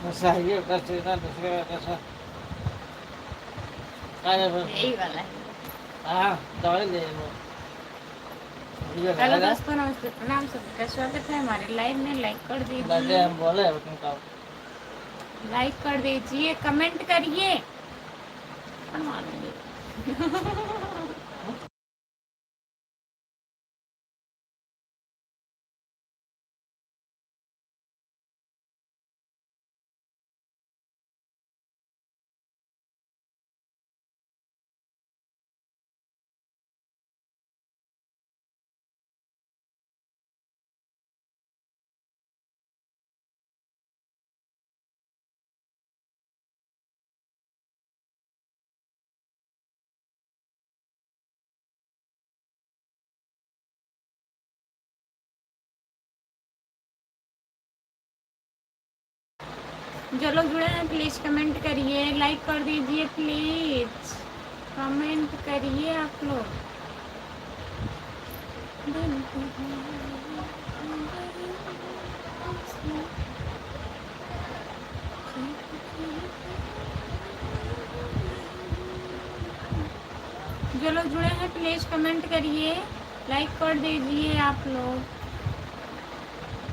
Masaya kasi na kasi kaya ba? यही वाला है। हाँ दवाई ले लो ये हेलो रहेगा दोस्तों, नमस्ते, प्रणाम, सबका स्वागत है हमारे लाइव में। लाइक कर लगे दीजिए, हम बोले उनका लाइक कर दीजिए, कमेंट करिए और मारेंगे। जो लोग जुड़े हैं प्लीज़ कमेंट करिए, लाइक कर दीजिए प्लीज़, कमेंट करिए आप लोग। जो लोग जुड़े हैं प्लीज़ कमेंट करिए, लाइक कर दीजिए आप लोग।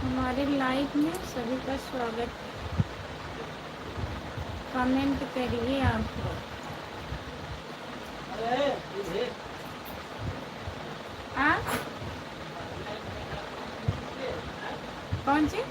हमारे लाइव में सभी का स्वागत। कमेंट करिए आप लोग। हाँ, कौन सी?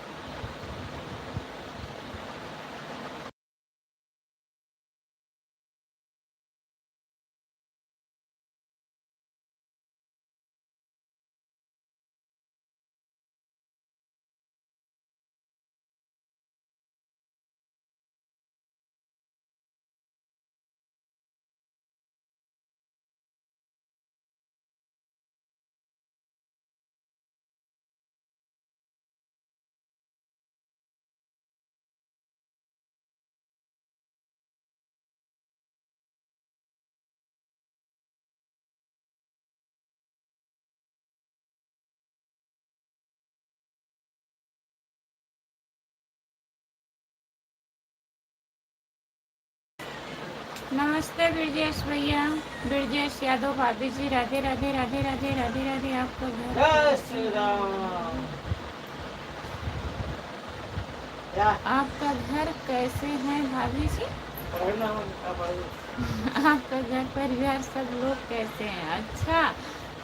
नमस्ते ब्रजेश भैया, ब्रजेश यादव, भाभी जी, राधे राधे राधे राधे राधे राधे। आपका घर जय श्री राम आपका घर कैसे है भाभी जी? आपका घर परिवार सब लोग कैसे हैं? अच्छा,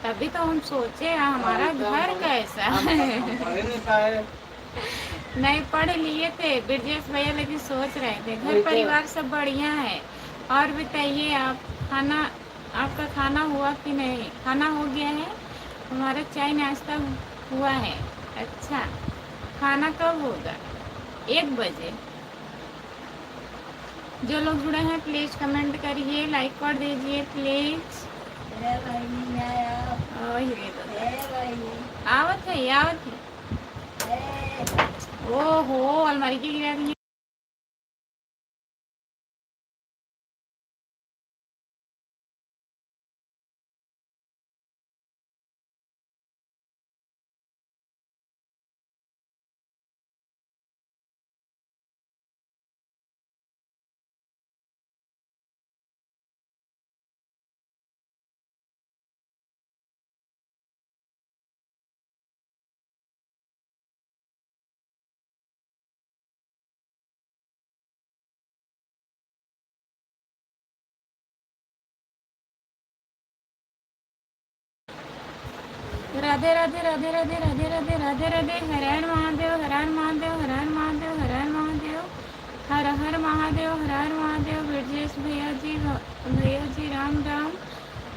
तभी तो हम सोचे हमारा घर कैसा है। नहीं पढ़ लिए थे ब्रजेश भैया, लेकिन सोच रहे थे घर परिवार सब बढ़िया है। और बताइए आप, खाना, आपका खाना हुआ कि नहीं? खाना हो गया है, हमारा चाय नाश्ता हुआ है। अच्छा, खाना कब होगा? 1 बजे। जो लोग जुड़े हैं प्लीज़ कमेंट करिए, लाइक कर दीजिए प्लीज़। आवत है, आवत है। ओहो, अलमारी की गिरा दी। राधे राधे राधे राधे राधे राधे राधे राधे। हरण महादेव, हरण महादेव, हरण महादेव, हरण महादेव, हर हर महादेव, हर हर महादेव। ब्रजेश भैया जी राम राम।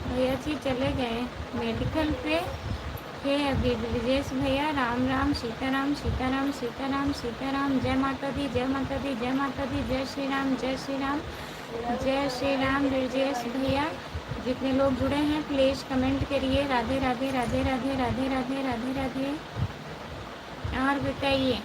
भैया जी चले गए मेडिकल पे थे अभी। ब्रजेश भैया राम राम, सीताराम सीताराम सीताराम सीताराम। जय माता दी, जय माता दी, जय माता दी, जय श्री राम, जय श्री राम, जय श्री राम। ब्रजेश भैया, जितने लोग जुड़े हैं प्लीज़ कमेंट करिए। राधे राधे राधे राधे राधे राधे राधे राधे। और बताइए,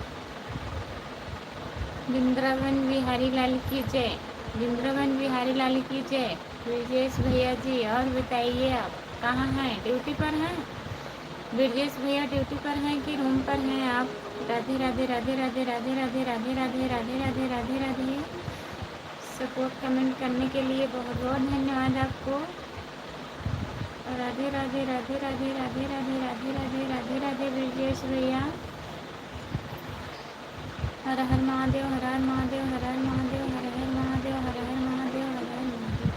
वृंदावन बिहारी लाल की जय, वृंदावन बिहारी लाल की जय। ब्रजेश भैया जी, और बताइए आप कहाँ हैं? ड्यूटी पर हैं? ब्रजेश भैया ड्यूटी पर हैं कि रूम पर हैं आप? राधे राधे राधे राधे राधे राधे राधे राधे राधे राधे राधे राधे। सपोर्ट कमेंट करने के लिए बहुत बहुत धन्यवाद आपको। राधे राधे राधे राधे राधे राधे राधे राधे राधे राधे ब्रजेश भैया। हर हर महादेव हर हर महादेव हर हर महादेव हर हर महादेव हर हर महादेव हर हर महादेव।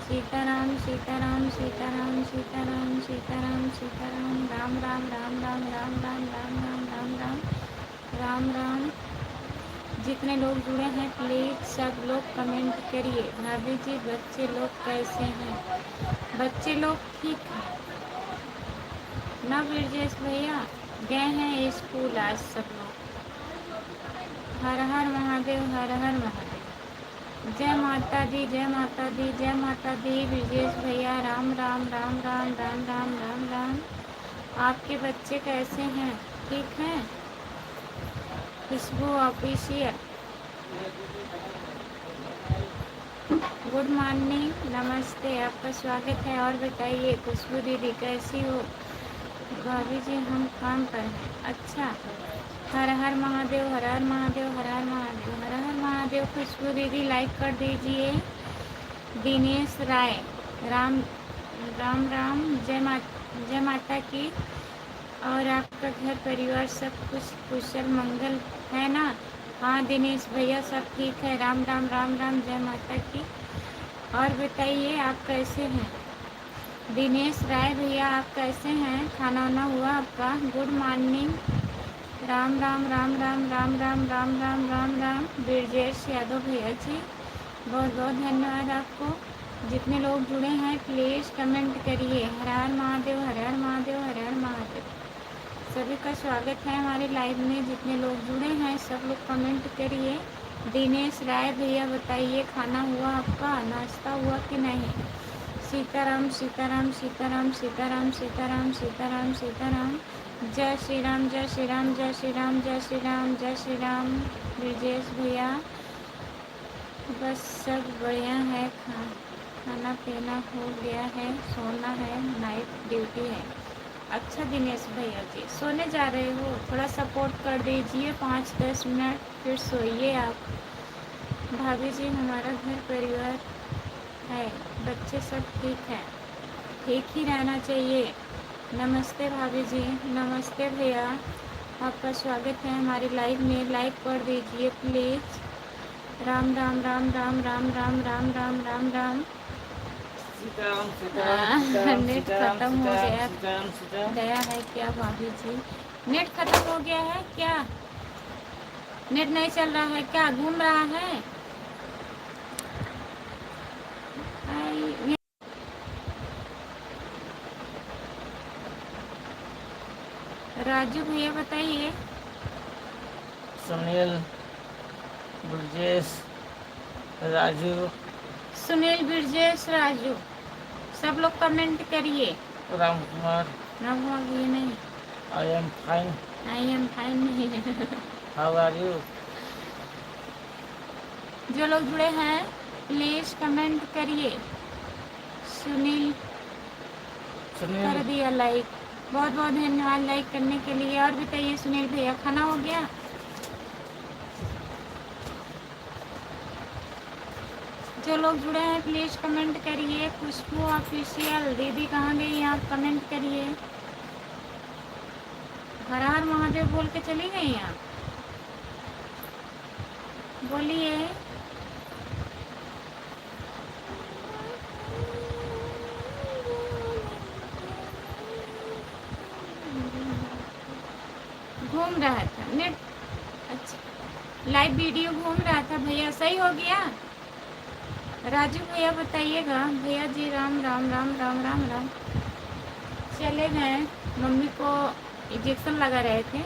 सीताराम सीताराम सीताराम सीताराम सीताराम सीताराम राम राम राम राम राम राम राम राम राम राम राम राम। जितने लोग जुड़े हैं प्लीज़ सब लोग कमेंट करिए। भाभी जी बच्चे लोग कैसे हैं? बच्चे लोग ठीक हैं ना ब्रजेश भैया? गए हैं स्कूल आज सब लोग। हर हर महादेव हर हर महादेव। जय माता दी जय माता दी जय माता दी ब्रजेश भैया। राम राम राम राम राम राम राम राम। आपके बच्चे कैसे हैं? ठीक हैं? खुशबू ऑफिशियल गुड मॉर्निंग नमस्ते, आपका स्वागत है। और बताइए खुशबू दीदी कैसी हो? भाभी जी हम काम पर हैं। अच्छा, हर हर महादेव हर हर महादेव हर हर महादेव हर हर महादेव। खुशबू दीदी लाइक कर दीजिए। दिनेश राय राम राम राम। जय माता की। और आपका घर परिवार सब कुछ कुशल मंगल है ना? हाँ दिनेश भैया सब ठीक है। राम राम राम राम। जय माता की। और बताइए आप कैसे हैं? दिनेश राय भैया आप कैसे हैं? खाना वाना हुआ आपका? Good morning. राम राम राम राम राम राम राम राम राम राम। ब्रजेश यादव भैया जी बहुत बहुत धन्यवाद आपको। जितने लोग जुड़े हैं प्लीज़ कमेंट करिए। हर हर महादेव हर हर महादेव हर हर महादेव। सभी का स्वागत है हमारे लाइव में। जितने लोग जुड़े हैं सब लोग कमेंट करिए। दिनेश राय भैया बताइए खाना हुआ आपका? नाश्ता हुआ कि नहीं? सीताराम सीताराम सीताराम सीताराम सीताराम सीताराम सीताराम। जय श्री राम जय श्री राम जय श्री राम जय श्री राम जय श्री राम। ब्रजेश भैया बस सब बढ़िया है। खाना पीना हो गया है, सोना है, नाइट ड्यूटी है। अच्छा दिनेश भैया जी सोने जा रहे हो? थोड़ा सपोर्ट कर दीजिए 5-10 मिनट फिर सोइए आप। भाभी जी हमारा घर परिवार है, बच्चे सब ठीक हैं। ठीक ही रहना चाहिए। नमस्ते भाभी जी। नमस्ते भैया, आपका स्वागत है हमारे लाइव में। लाइक कर दीजिए प्लीज़। राम राम राम राम राम राम राम राम राम राम। नेट खत्म हो गया है क्या भाभी जी? नेट खत्म हो गया है क्या? नेट नहीं चल रहा है क्या? घूम रहा है? राजू भैया बताइए। सुनील ब्रजेश राजू। सुनील ब्रजेश राजू सब लोग कमेंट करिए। राम कुमार ये नहीं। आई एम फाइन नहीं। How are you? जो लोग जुड़े हैं प्लीज कमेंट करिए। सुनील कर दिया लाइक, बहुत बहुत धन्यवाद लाइक करने के लिए। और बताइए सुनील भैया खाना हो गया? जो लोग जुड़े हैं प्लीज कमेंट करिए। खुशबू ऑफिशियल दीदी कहाँ गई? आप कमेंट करिए। हर हर महादेव बोल के चली गई आप? बोलिए। घूम रहा था नेट। अच्छा लाइव वीडियो घूम रहा था भैया, सही हो गया? राजू भैया बताइएगा। भैया जी राम राम राम राम राम राम। चले गए, मम्मी को इंजेक्शन लगा रहे थे,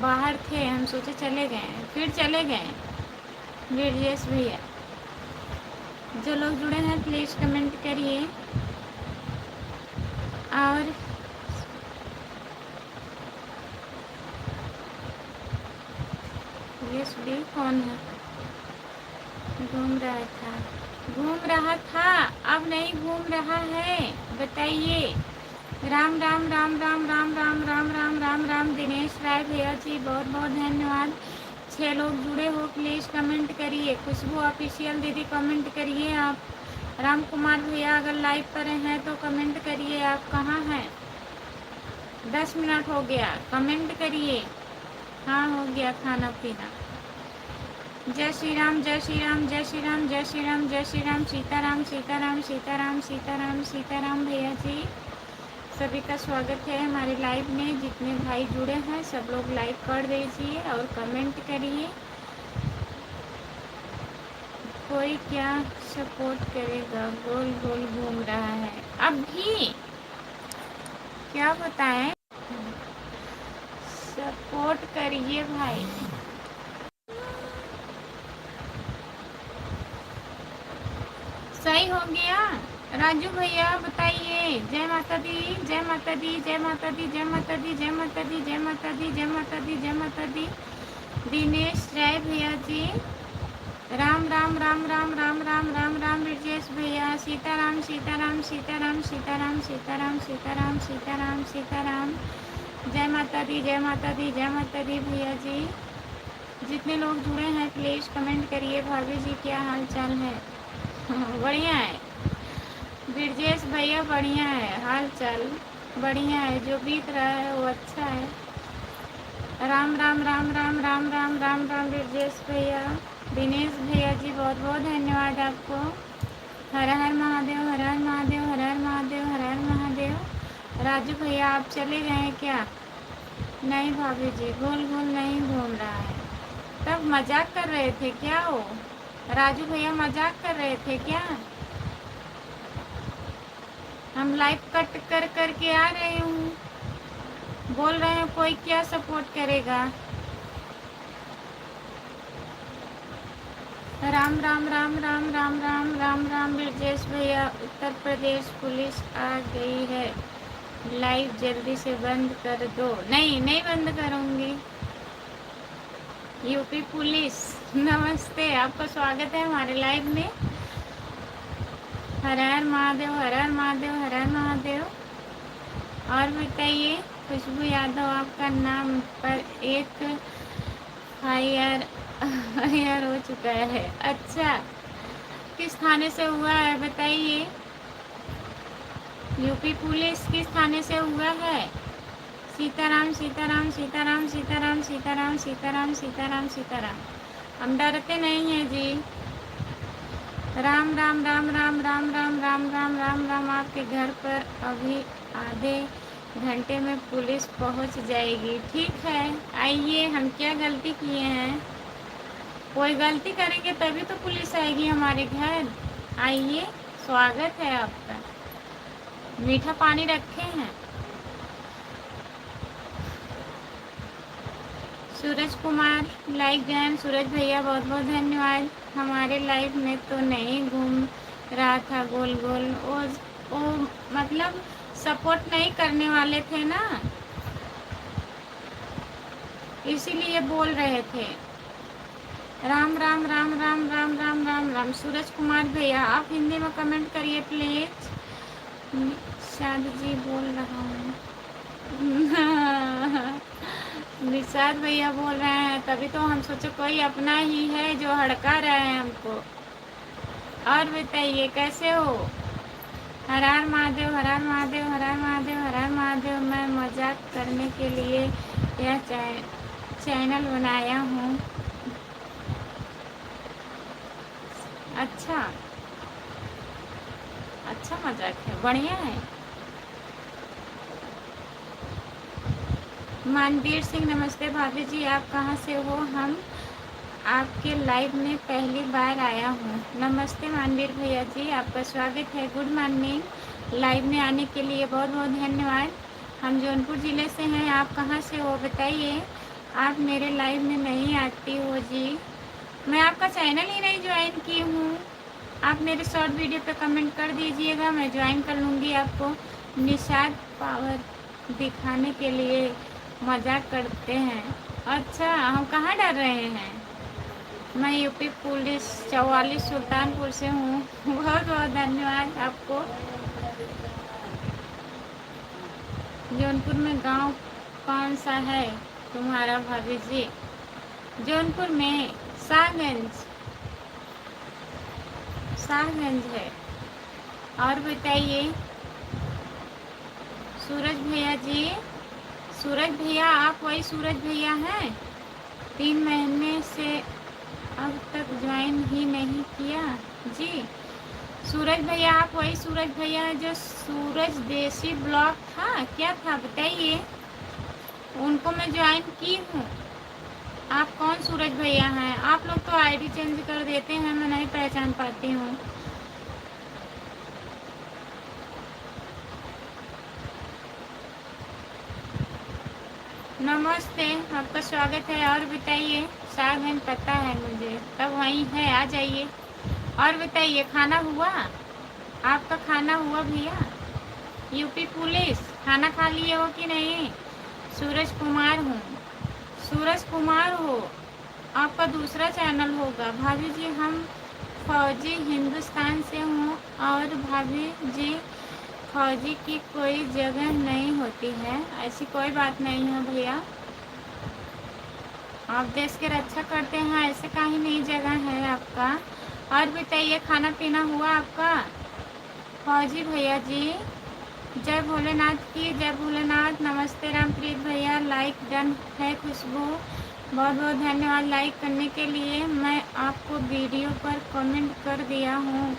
बाहर थे, हम सोचे चले गए, फिर चले गए। ब्रजेश भैया जो लोग जुड़े हैं प्लीज़ कमेंट करिए। और ये भी कौन है? घूम रहा था, अब नहीं घूम रहा है। बताइए राम राम राम राम राम राम राम राम राम राम दिनेश राय भैया जी बहुत बहुत धन्यवाद। 6 लोग जुड़े हो, प्लीज़ कमेंट करिए। खुशबू ऑफिशियल दीदी कमेंट करिए आप। राम कुमार भैया अगर लाइव पर हैं तो कमेंट करिए, आप कहाँ हैं? 10 मिनट हो गया, कमेंट करिए। हाँ हो गया खाना पीना। जय श्री राम जय श्री राम जय श्री राम जय श्री राम जय श्री राम। सीताराम सीताराम सीताराम सीताराम सीताराम भैया जी सभी का स्वागत है हमारे लाइव में। जितने भाई जुड़े हैं सब लोग लाइक कर दीजिए और कमेंट करिए। कोई क्या सपोर्ट करेगा? गोल गोल घूम रहा है अब भी, क्या बताएं? सपोर्ट करिए भाई। सही हो गया राजू भैया, बताइए। जय माता दी जय माता दी जय माता दी जय माता दी जय माता दी जय माता दी जय माता दी जय माता दी। दिनेश राय भैया जी, राम राम राम राम राम राम राम राम। ब्रजेश भैया, सीताराम सीताराम सीताराम सीताराम सीताराम सीताराम सीताराम सीताराम। जय माता दी जय माता दी जय माता दी भैया जी। जितने लोग जुड़े हैं प्लीज़ कमेंट करिए। भाभी जी क्या हाल चाल है? बढ़िया है ब्रजेश भैया, बढ़िया है हाल चाल, बढ़िया है। जो बीत रहा है वो अच्छा है। राम राम राम राम राम राम राम राम ब्रजेश भैया। दिनेश भैया जी बहुत बहुत धन्यवाद आपको। हर हर महादेव हर हर महादेव हर हर महादेव हर हर महादेव। राजू भैया आप चले गए क्या? नहीं भाभी जी, गोल गोल नहीं घूम रहा है। तब मजाक कर रहे थे क्या हो? राजू भैया मजाक कर रहे थे क्या? हम लाइव कट कर करके आ रहे हूँ, बोल रहे हैं कोई क्या सपोर्ट करेगा? राम राम राम राम राम राम राम राम। ब्रजेश भैया, उत्तर प्रदेश पुलिस आ गई है, लाइव जल्दी से बंद कर दो। नहीं नहीं बंद करूँगी। यूपी पुलिस नमस्ते, आपका स्वागत है हमारे लाइव में। हर हर महादेव हर हर महादेव हर हर महादेव। और बताइए, खुशबू यादव आपका नाम पर एक फायर हो चुका है। अच्छा, किस थाने से हुआ है बताइए? यूपी पुलिस किस थाने से हुआ है? सीताराम सीताराम सीताराम सीताराम सीताराम सीताराम सीताराम सीताराम। हम डरते नहीं हैं जी। राम राम राम राम राम राम राम राम राम राम। आपके घर पर अभी आधे घंटे में पुलिस पहुंच जाएगी। ठीक है, आइए। हम क्या गलती किए हैं? कोई गलती करेंगे तभी तो पुलिस आएगी हमारे घर। आइए, स्वागत है आपका। मीठा पानी रखे हैं। सूरज कुमार लाइक जैन, सूरज भैया बहुत बहुत धन्यवाद। हमारे लाइफ में तो नहीं घूम रहा था गोल गोल। वो मतलब सपोर्ट नहीं करने वाले थे ना, इसीलिए बोल रहे थे। राम राम राम राम राम राम राम राम। सूरज कुमार भैया आप हिंदी में कमेंट करिए प्लीज। निषाद जी बोल रहा हूँ। निषाद भैया बोल रहे हैं, तभी तो हम सोचे कोई अपना ही है जो हड़का रहा है हमको। और बताइए कैसे हो? हर हर महादेव हर हर महादेव हर हर महादेव हर हर महादेव। मैं मजाक करने के लिए यह चैनल बनाया हूँ। अच्छा अच्छा, मजाक है, बढ़िया है। मानवीर सिंह नमस्ते भाभी जी, आप कहाँ से हो? हम आपके लाइव में पहली बार आया हूँ। नमस्ते मानवीर भैया जी, आपका स्वागत है। Good morning. लाइव में आने के लिए बहुत बहुत धन्यवाद। हम जौनपुर ज़िले से हैं। आप कहाँ से हो बताइए? आप मेरे लाइव में नहीं आती हो जी। मैं आपका चैनल ही नहीं ज्वाइन की हूँ। आप मेरे शॉर्ट वीडियो पे कमेंट कर दीजिएगा, मैं ज्वाइन कर लूँगी आपको। निषाद पावर दिखाने के लिए मजाक करते हैं। अच्छा, हम कहाँ डर रहे हैं? मैं यूपी पुलिस 44 सुल्तानपुर से हूँ। बहुत बहुत धन्यवाद आपको। जौनपुर में गांव कौन सा है तुम्हारा भाभी जी? जौनपुर में शाहगंज, शाहगंज है। और बताइए सूरज भैया जी, सूरज भैया आप वही सूरज भैया हैं? 3 महीने से अब तक ज्वाइन ही नहीं किया जी। सूरज भैया आप वही सूरज भैया हैं जो सूरज देसी ब्लॉग था, क्या था बताइए? उनको मैं ज्वाइन की हूँ। आप कौन सूरज भैया हैं? आप लोग तो आईडी चेंज कर देते हैं, मैं नहीं पहचान पाती हूँ। नमस्ते, आपका स्वागत है। और बताइए, शाहगंज पता है मुझे, तब वहीं है, आ जाइए। और बताइए खाना हुआ? आपका खाना हुआ भैया? यूपी पुलिस खाना खा लिए हो कि नहीं? सूरज कुमार हूँ। सूरज कुमार हो, आपका दूसरा चैनल होगा। भाभी जी हम फौजी हिंदुस्तान से हूँ। और भाभी जी फौजी की कोई जगह नहीं होती है, ऐसी कोई बात नहीं है भैया। आप देश की रक्षा करते हैं, ऐसे कहीं नहीं जगह है आपका। और बताइए खाना पीना हुआ आपका? फौजी भैया जी जय भोलेनाथ की जय भोलेनाथ। नमस्ते रामप्रीत भैया, लाइक डन है। खुशबू बहुत बहुत धन्यवाद लाइक करने के लिए। मैं आपको वीडियो पर कमेंट कर दिया हूँ,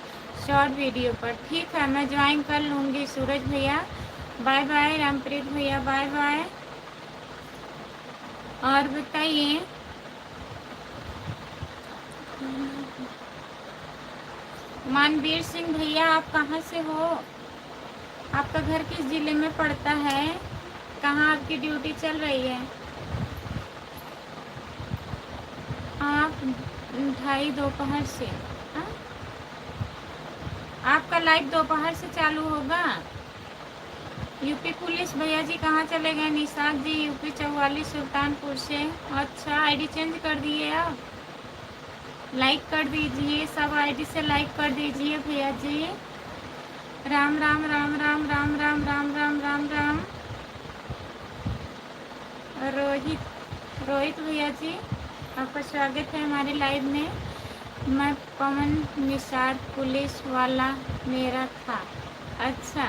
शॉर्ट वीडियो पर। ठीक है, मैं ज्वाइन कर लूँगी सूरज भैया। बाय बाय रामप्रीत भैया, बाय बाय। और बताइए मानवीर सिंह भैया आप कहाँ से हो? आपका घर किस जिले में पड़ता है? कहाँ आपकी ड्यूटी चल रही है? आप 2:30 दोपहर से, हाँ? आपका लाइव दोपहर से चालू होगा। यूपी पुलिस भैया जी कहाँ चले गए? निशाद जी यूपी 44 सुल्तानपुर से। अच्छा, आईडी चेंज कर दिए आप? लाइक कर दीजिए, सब आईडी से लाइक कर दीजिए भैया जी। राम राम राम राम राम राम राम राम राम राम। रोहित भैया जी आपका स्वागत है हमारे लाइव में। मैं पवन निषाद पुलिस वाला मेरा था। अच्छा,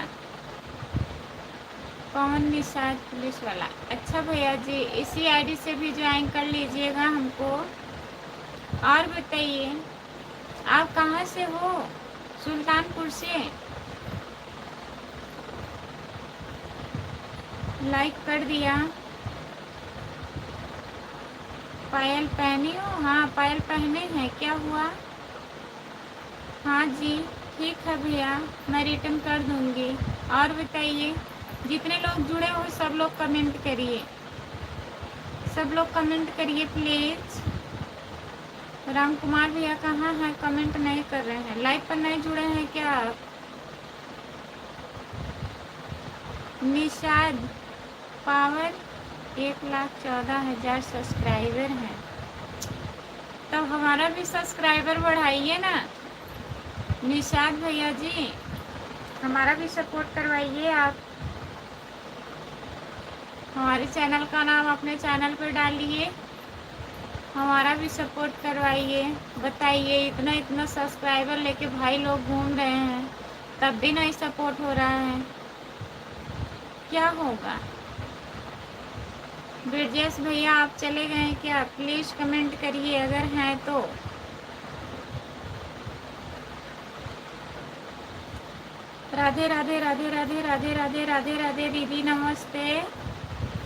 पवन निषाद पुलिस वाला, अच्छा भैया जी इसी आईडी से भी ज्वाइन कर लीजिएगा हमको। और बताइए आप कहाँ से हो? सुल्तानपुर से। लाइक कर दिया। पायल पहनी हो? हाँ पायल पहने हैं, क्या हुआ? हाँ जी ठीक है भैया, मैं रिटर्न कर दूँगी। और बताइए जितने लोग जुड़े हो सब लोग कमेंट करिए, सब लोग कमेंट करिए प्लीज़। राम कुमार भैया कहाँ हैं? कमेंट नहीं कर रहे हैं, लाइव पर नहीं जुड़े हैं क्या आप? निषाद पावर 1,14,000 सब्सक्राइबर हैं, तो हमारा भी सब्सक्राइबर बढ़ाइए ना निषाद भैया जी, हमारा भी सपोर्ट करवाइए आप। हमारे चैनल का नाम अपने चैनल पर डालिए, हमारा भी सपोर्ट करवाइए। बताइए इतना इतना सब्सक्राइबर लेके भाई लोग घूम रहे हैं, तब भी नहीं सपोर्ट हो रहा है, क्या होगा? ब्रिजेश भैया आप चले गए क्या? प्लीज़ कमेंट करिए अगर हैं तो। राधे राधे राधे राधे राधे राधे राधे राधे दीदी नमस्ते,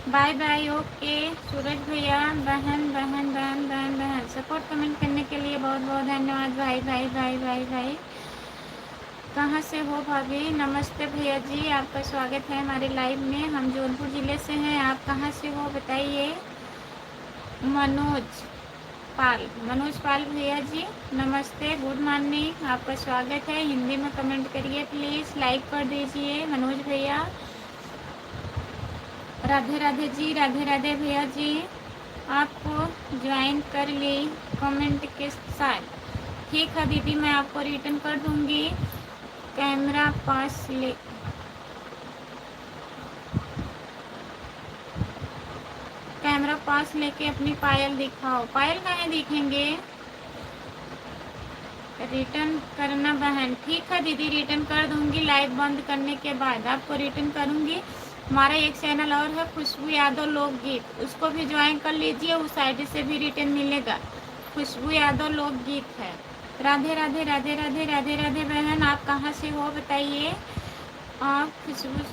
बाय बाय, ओके। सूरज भैया बहन बहन बहन बहन बहन सपोर्ट कमेंट करने के लिए बहुत बहुत धन्यवाद भाई भाई भाई भाई भाई। कहाँ से हो भाभी? नमस्ते भैया जी, आपका स्वागत है हमारे लाइव में। हम जौनपुर ज़िले से हैं, आप कहाँ से हो बताइए? मनोज पाल भैया जी नमस्ते, गुड मॉर्निंग, आपका स्वागत है। हिंदी में कमेंट करिए प्लीज़, लाइक कर दीजिए मनोज भैया। राधे राधे जी, राधे राधे भैया जी, आपको ज्वाइन कर ली कमेंट के साथ। ठीक है दीदी, मैं आपको रिटर्न कर दूँगी। कैमरा पास ले कैमरा पास लेके अपनी पायल दिखाओ। पायल कहाँ दिखेंगे? रिटर्न करना बहन। ठीक है दीदी, रिटर्न कर दूंगी लाइव बंद करने के बाद आपको रिटर्न करूंगी। हमारा एक चैनल और है खुशबू यादव लोकगीत, उसको भी ज्वाइन कर लीजिए, उस आईडी से भी रिटर्न मिलेगा। खुशबू यादव लोकगीत है। राधे राधे राधे राधे राधे राधे बहन, आप कहाँ से हो बताइए? आप खुशबू,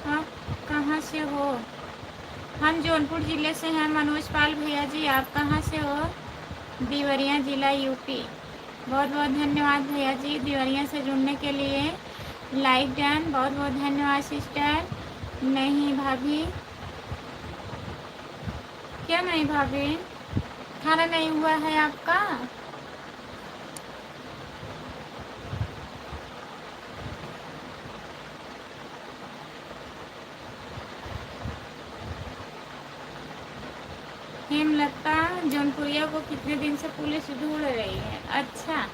आप कहाँ से हो? हम जौनपुर ज़िले से हैं मनोज पाल भैया जी, आप कहाँ से हो? देवरिया ज़िला यूपी। बहुत बहुत धन्यवाद भैया जी देवरिया से जुड़ने के लिए। लाइक डन, बहुत बहुत धन्यवाद सिस्टर। नहीं भाभी, क्या नहीं भाभी? खाना नहीं हुआ है आपका? हेमलता जौनपुरिया को कितने दिन से पुलिस ढूंढ रही है? अच्छा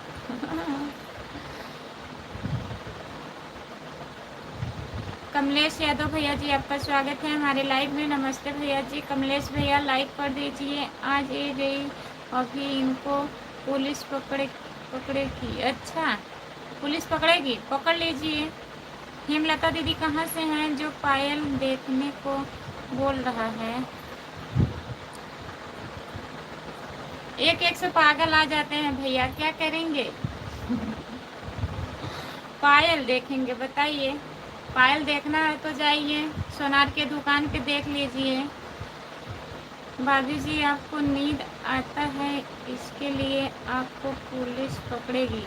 कमलेश यादव भैया जी, आपका स्वागत है हमारे लाइव में। नमस्ते भैया जी। कमलेश भैया लाइक कर दीजिए। आज ये गई अभी इनको पुलिस पकड़ेगी। अच्छा, पुलिस पकड़ेगी, पकड़ लीजिए। हेमलता दीदी कहाँ से हैं जो पायल देखने को बोल रहा है? एक एक से पागल आ जाते हैं भैया, क्या करेंगे? पायल देखेंगे बताइए? पायल देखना है तो जाइए सोनार के दुकान पे देख लीजिए। भाभी जी आपको नींद आता है, इसके लिए आपको पुलिस पकड़ेगी।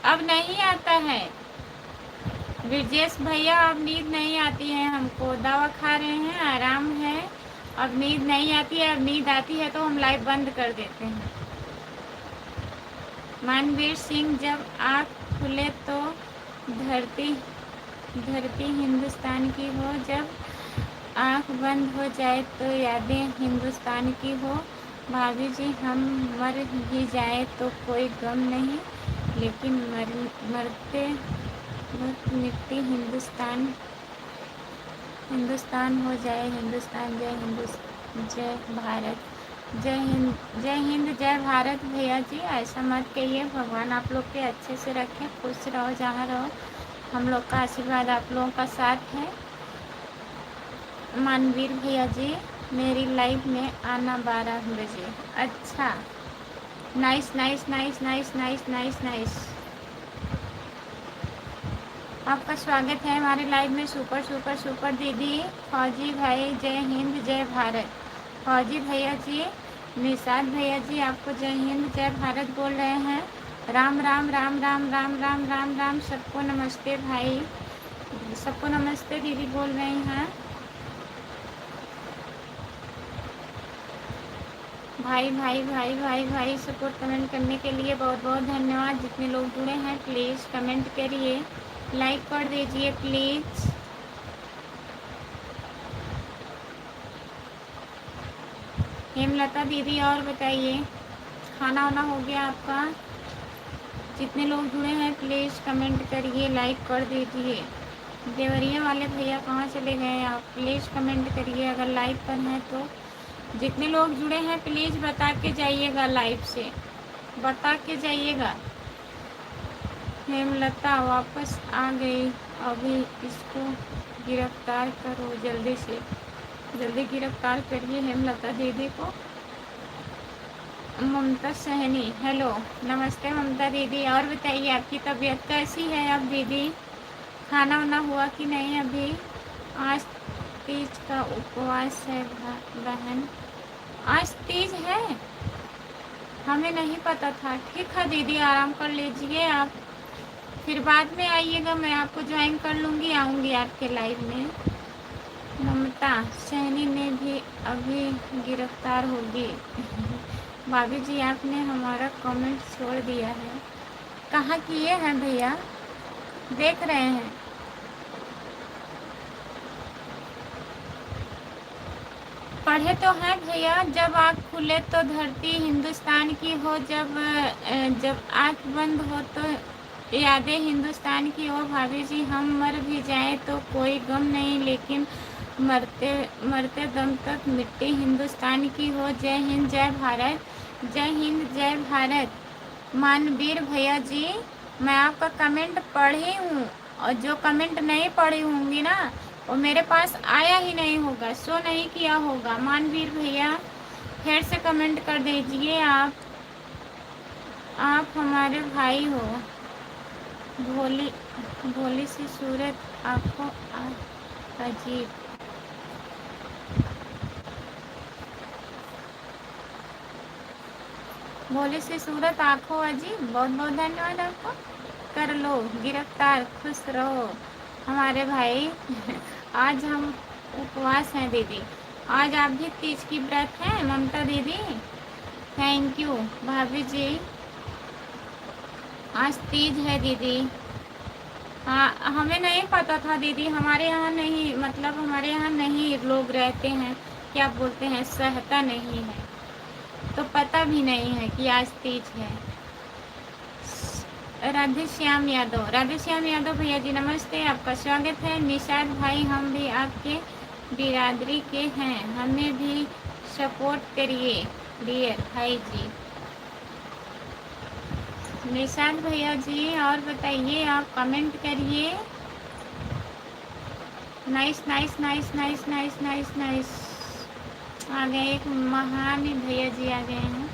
अब नहीं आता है ब्रिजेश भैया, अब नींद नहीं आती है हमको, दवा खा रहे हैं, आराम है, अब नींद नहीं आती है। अब नींद आती है तो हम लाइव बंद कर देते हैं। मानवीर सिंह, जब आँख खुले तो धरती धरती हिंदुस्तान की हो, जब आँख बंद हो जाए तो यादें हिंदुस्तान की हो। भाभी जी हम मर भी जाए तो कोई गम नहीं, लेकिन मरते वक्त मिट्टी हिंदुस्तान हिंदुस्तान हो जाए। हिंदुस्तान जय जय भारत, जय हिंद जय हिंद जय भारत। भैया जी ऐसा मत कहिए, भगवान आप लोग के अच्छे से रखें, खुश रहो जहाँ रहो, हम लोग का आशीर्वाद आप लोगों का साथ है। मानवीर भैया जी मेरी लाइव में आना 12 बजे। अच्छा, nice nice nice nice nice nice nice, आपका स्वागत है हमारे लाइव में। सुपर सुपर सुपर दीदी। फौजी भाई जय हिंद जय भारत। फौजी भैया जी, निषाद भैया जी आपको जय हिंद जय भारत बोल रहे हैं। राम राम राम राम राम राम राम राम, सबको नमस्ते भाई, सबको नमस्ते दीदी बोल रही हैं। भाई भाई भाई भाई भाई सपोर्ट कमेंट करने के लिए बहुत बहुत धन्यवाद। जितने लोग जुड़े हैं प्लीज़ कमेंट करिए, लाइक कर दीजिए प्लीज़। हेमलता दीदी और बताइए, खाना वाना हो गया आपका? जितने लोग जुड़े हैं प्लीज़ कमेंट करिए, लाइक कर दीजिए। देवरिया वाले भैया कहाँ चले गए आप? प्लीज़ कमेंट करिए अगर लाइव पर हैं तो। जितने लोग जुड़े हैं प्लीज़ बता के जाइएगा, लाइव से बता के जाइएगा। हेमलता वापस आ गई, अभी इसको गिरफ्तार करो, जल्दी से जल्दी गिरफ्तार करिए हेमलता दीदी को। ममता सहनी, हेलो नमस्ते ममता दीदी, और बताइए आपकी तबीयत कैसी है अब दीदी? खाना वाना हुआ कि नहीं अभी? आज तीज का उपवास है बहन, आज तीज है, हमें नहीं पता था। ठीक है दीदी, आराम कर लीजिए आप, फिर बाद में आइएगा, मैं आपको ज्वाइन कर लूँगी, आऊँगी आपके लाइव में। ममता सहनी ने भी अभी गिरफ्तार होगी। भाभी जी आपने हमारा कमेंट छोड़ दिया है, कहाँ किए हैं भैया? देख रहे हैं। पढ़े तो हैं भैया, जब आँख खुले तो धरती हिंदुस्तान की हो, जब आँख बंद हो तो यादें हिंदुस्तान की हो। भाभी जी हम मर भी जाए तो कोई गम नहीं, लेकिन मरते मरते दम तक मिट्टी हिंदुस्तान की हो। जय हिंद जय भारत, जय हिंद जय भारत। मानवीर भैया जी, मैं आपका कमेंट पढ़ी हूँ, और जो कमेंट नहीं पढ़ी होंगी ना, वो मेरे पास आया ही नहीं होगा, शो नहीं किया होगा। मानवीर भैया फिर से कमेंट कर दीजिए। आप हमारे भाई हो। भोली भोली सी सूरत आपको अजीब। भोली सी सूरत आंखों अजीब। बहुत बहुत धन्यवाद आपको। कर लो गिरफ्तार, खुश रहो हमारे भाई। आज हम उपवास हैं दीदी। आज आप भी तीज की व्रत हैं ममता दीदी। थैंक यू भाभी जी। आज तीज है दीदी। हाँ, हमें नहीं पता था दीदी, हमारे यहाँ नहीं, मतलब हमारे यहाँ नहीं लोग रहते हैं, क्या बोलते हैं, सहता नहीं है, तो पता भी नहीं है कि आज तीज है। राधे श्याम यादव, राधे श्याम यादव भैया जी नमस्ते, आपका स्वागत है। निषाद भाई, हम भी आपके बिरादरी के हैं, हमें भी सपोर्ट करिए डियर भाई जी। निषाद भैया जी और बताइए, आप कमेंट करिए। Nice nice nice nice nice nice nice. आ गए एक महान भैया जी आ गए हैं।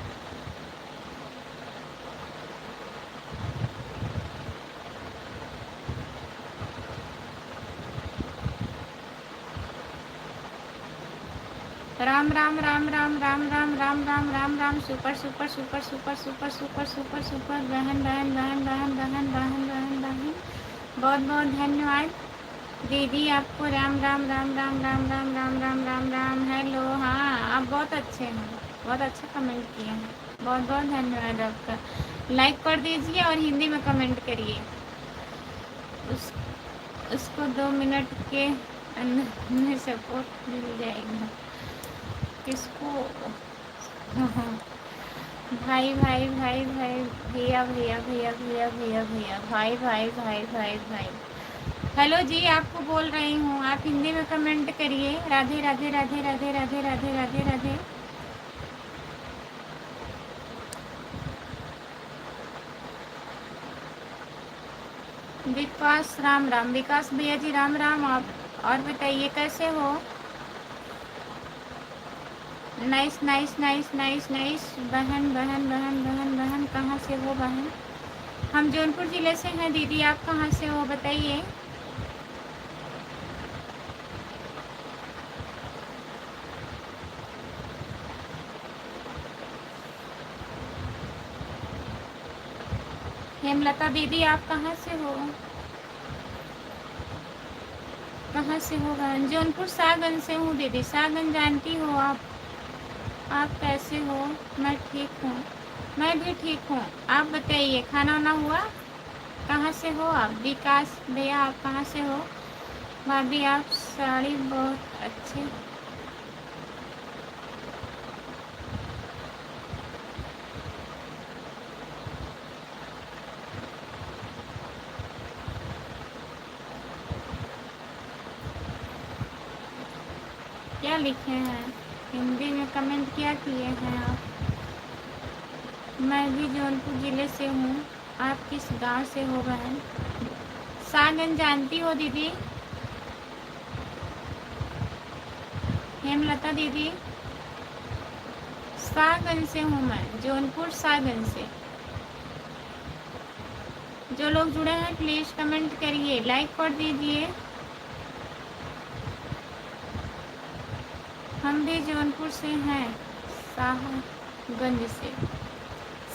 Ram Ram Ram Ram Ram Ram Ram Ram Ram Ram. Super super super super super super super super. बहन बहन बहन बहन बहन बहन बहन बहन, बहुत बहुत धन्यवाद दीदी आपको। राम राम राम राम राम राम राम राम राम राम। हेलो, हाँ आप बहुत अच्छे हैं, बहुत अच्छा कमेंट किए हैं, बहुत बहुत धन्यवाद आपका। लाइक कर दीजिए और हिंदी में कमेंट करिए। उसको 2 मिनट के अंदर में सपोर्ट मिल जाएगा। किसको? भाई भाई भाई भाई, भैया भैया भैया भैया भैया भैया, भाई भाई भाई भाई भाई। हेलो जी, आपको बोल रही हूँ, आप हिंदी में कमेंट करिए। राधे राधे राधे राधे राधे राधे राधे राधे। विकास राम राम, विकास भैया जी राम राम। आप और बताइए कैसे हो? Nice nice nice nice nice. बहन बहन बहन बहन बहन, कहाँ से हो बहन? हम जौनपुर ज़िले से हैं दीदी, आप कहाँ से हो बताइए? हेमलता दीदी, आप कहाँ से हो? कहाँ से हो बहन? जौनपुर सागन से हूँ दीदी। सागन जानती हो आप कैसे हो? मैं ठीक हूँ, मैं भी ठीक हूँ। आप बताइए, खाना वाना हुआ? कहाँ से हो आप? विकास भैया, आप कहाँ से हो? भाभी, आप साड़ी बहुत अच्छे। क्या लिखे हैं? हिंदी में कमेंट क्या किए हैं आप? मैं भी जौनपुर ज़िले से हूँ। आप किस गांव से हो बहन? सागन जानती हो दीदी? हेमलता दीदी, सागन से हूँ मैं, जौनपुर सागन से। जो लोग जुड़े हैं प्लीज़ कमेंट करिए, लाइक कर दीजिए। हम भी जौनपुर से हैं, शाहगंज से।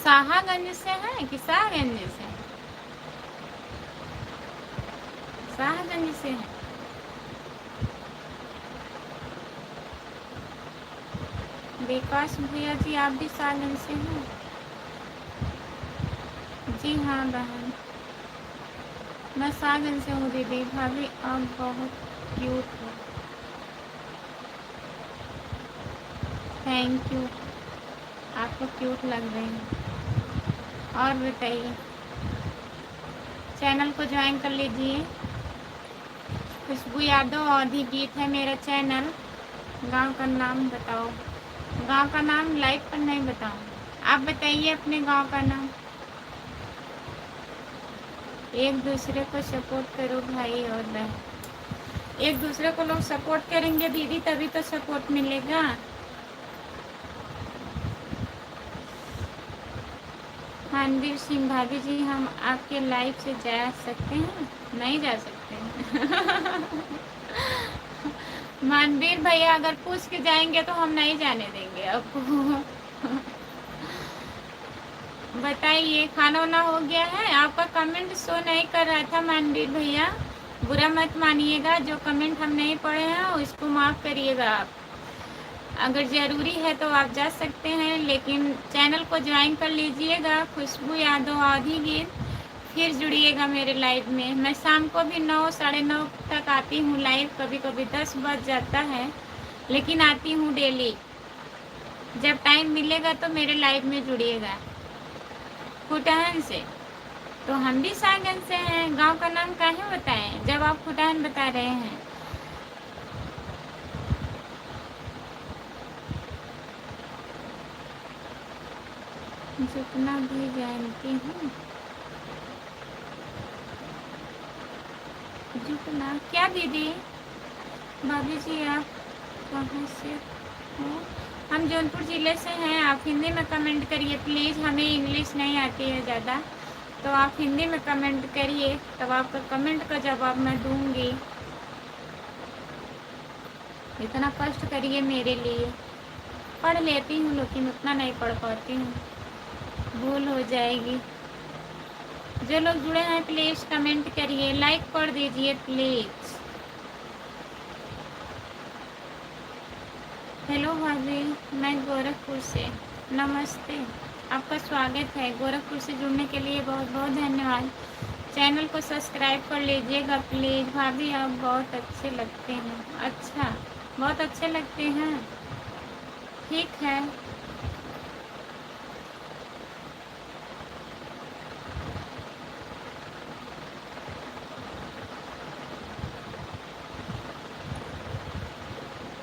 शाहगंज से हैं कि शाहगंज से? शाहगंज से हैं। विकास भैया जी, आप भी शाहगंज से हैं? जी हाँ बहन, मैं शाहगंज से हूँ दीदी। भाभी, आप बहुत क्यूट हो। थैंक यू, आपको क्यूट लग रही है। और बताइए, चैनल को ज्वाइन कर लीजिए। खुशबू यादव औधी गीत है मेरा चैनल। गांव का नाम बताओ। गांव का नाम लाइव पर नहीं बताऊँ। आप बताइए अपने गांव का नाम। एक दूसरे को सपोर्ट करो भाई और बहन। एक दूसरे को लोग सपोर्ट करेंगे दीदी तभी तो सपोर्ट मिलेगा। मानवीर सिंह भाभी जी, हम आपके लाइव से जा सकते हैं? नहीं जा सकते। मानवीर भैया अगर पूछ के जाएंगे तो हम नहीं जाने देंगे आपको। बताइए खाना वाना हो गया है? आपका कमेंट शो नहीं कर रहा था मानवीर भैया, बुरा मत मानिएगा। जो कमेंट हम नहीं पढ़े हैं उसको माफ़ करिएगा आप। अगर ज़रूरी है तो आप जा सकते हैं, लेकिन चैनल को ज्वाइन कर लीजिएगा खुशबू यादव आधी गीत, फिर जुड़िएगा मेरे लाइव में। मैं शाम को भी 9 साढ़े 9 तक आती हूँ लाइव, कभी कभी 10 बज जाता है, लेकिन आती हूँ डेली। जब टाइम मिलेगा तो मेरे लाइव में जुड़िएगा। खुटहन से तो हम भी सागन से हैं। गांव का नाम काहे बताएं जब आप खुटहन बता रहे हैं? जितना भी जानती हूँ। जितना क्या दीदी? भाभी जी आप कहाँ से हो? हम जौनपुर ज़िले से हैं। आप हिंदी में कमेंट करिए प्लीज़, हमें इंग्लिश नहीं आती है ज़्यादा, तो आप हिंदी में कमेंट करिए, तब आपका कमेंट का जवाब मैं दूंगी। इतना कष्ट करिए मेरे लिए। पढ़ लेती हूँ लेकिन उतना नहीं पढ़ पाती हूँ, भूल हो जाएगी। जो लोग जुड़े हैं प्लीज़ कमेंट करिए, लाइक कर दीजिए प्लीज़। हेलो भाभी, मैं गोरखपुर से। नमस्ते, आपका स्वागत है। गोरखपुर से जुड़ने के लिए बहुत बहुत धन्यवाद। चैनल को सब्सक्राइब कर लीजिएगा प्लीज़। भाभी आप बहुत अच्छे लगते हैं। अच्छा, बहुत अच्छे लगते हैं, ठीक है।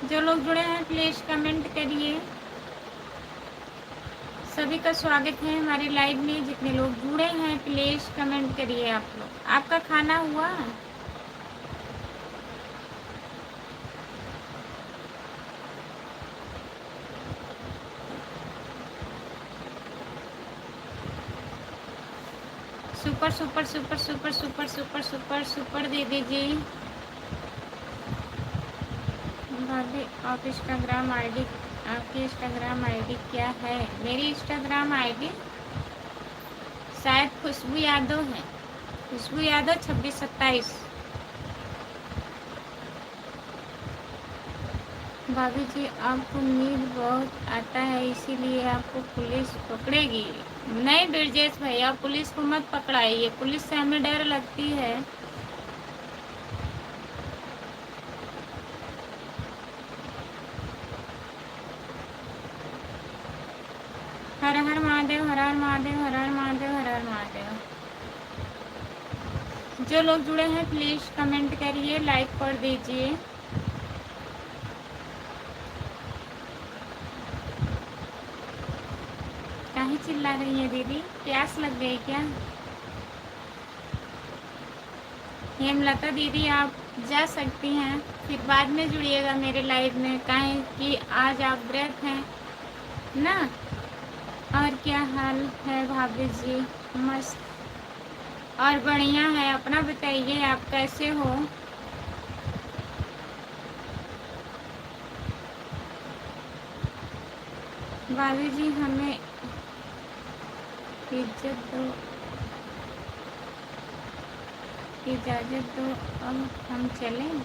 जो लोग जुड़े हैं प्लीज़ कमेंट करिए। सभी का स्वागत है हमारे लाइव में। जितने लोग जुड़े हैं प्लीज़ कमेंट करिए आप लोग। आपका खाना हुआ? Super super super super super super super super दे दीजिए। भाभी आप इंस्टाग्राम आईडी, आपकी इंस्टाग्राम आईडी क्या है? मेरी इंस्टाग्राम आईडी शायद खुशबू यादव है। खुशबू यादव 2627। भाभी जी आपको नींद बहुत आता है इसीलिए आपको पुलिस पकड़ेगी। नहीं ब्रजेश भैया, पुलिस को मत पकड़ाइए, पुलिस से हमें डर लगती है। हर हर महादेव, हर हर महादेव, हर हर महादेव, हर हर महादेव। जो लोग जुड़े हैं प्लीज़ कमेंट करिए, लाइक कर दीजिए। काहे चिल्ला रही है दीदी? प्यास लग गई क्या? हेमलता दीदी आप जा सकती हैं, फिर बाद में जुड़िएगा मेरे लाइव में, काहे कि आज आप व्रत हैं ना। और क्या हाल है भाभी जी? मस्त और बढ़िया है। अपना बताइए आप कैसे हो? भाभी जी हमें इज्जत दो, इजाज़त दो, अब हम चलें।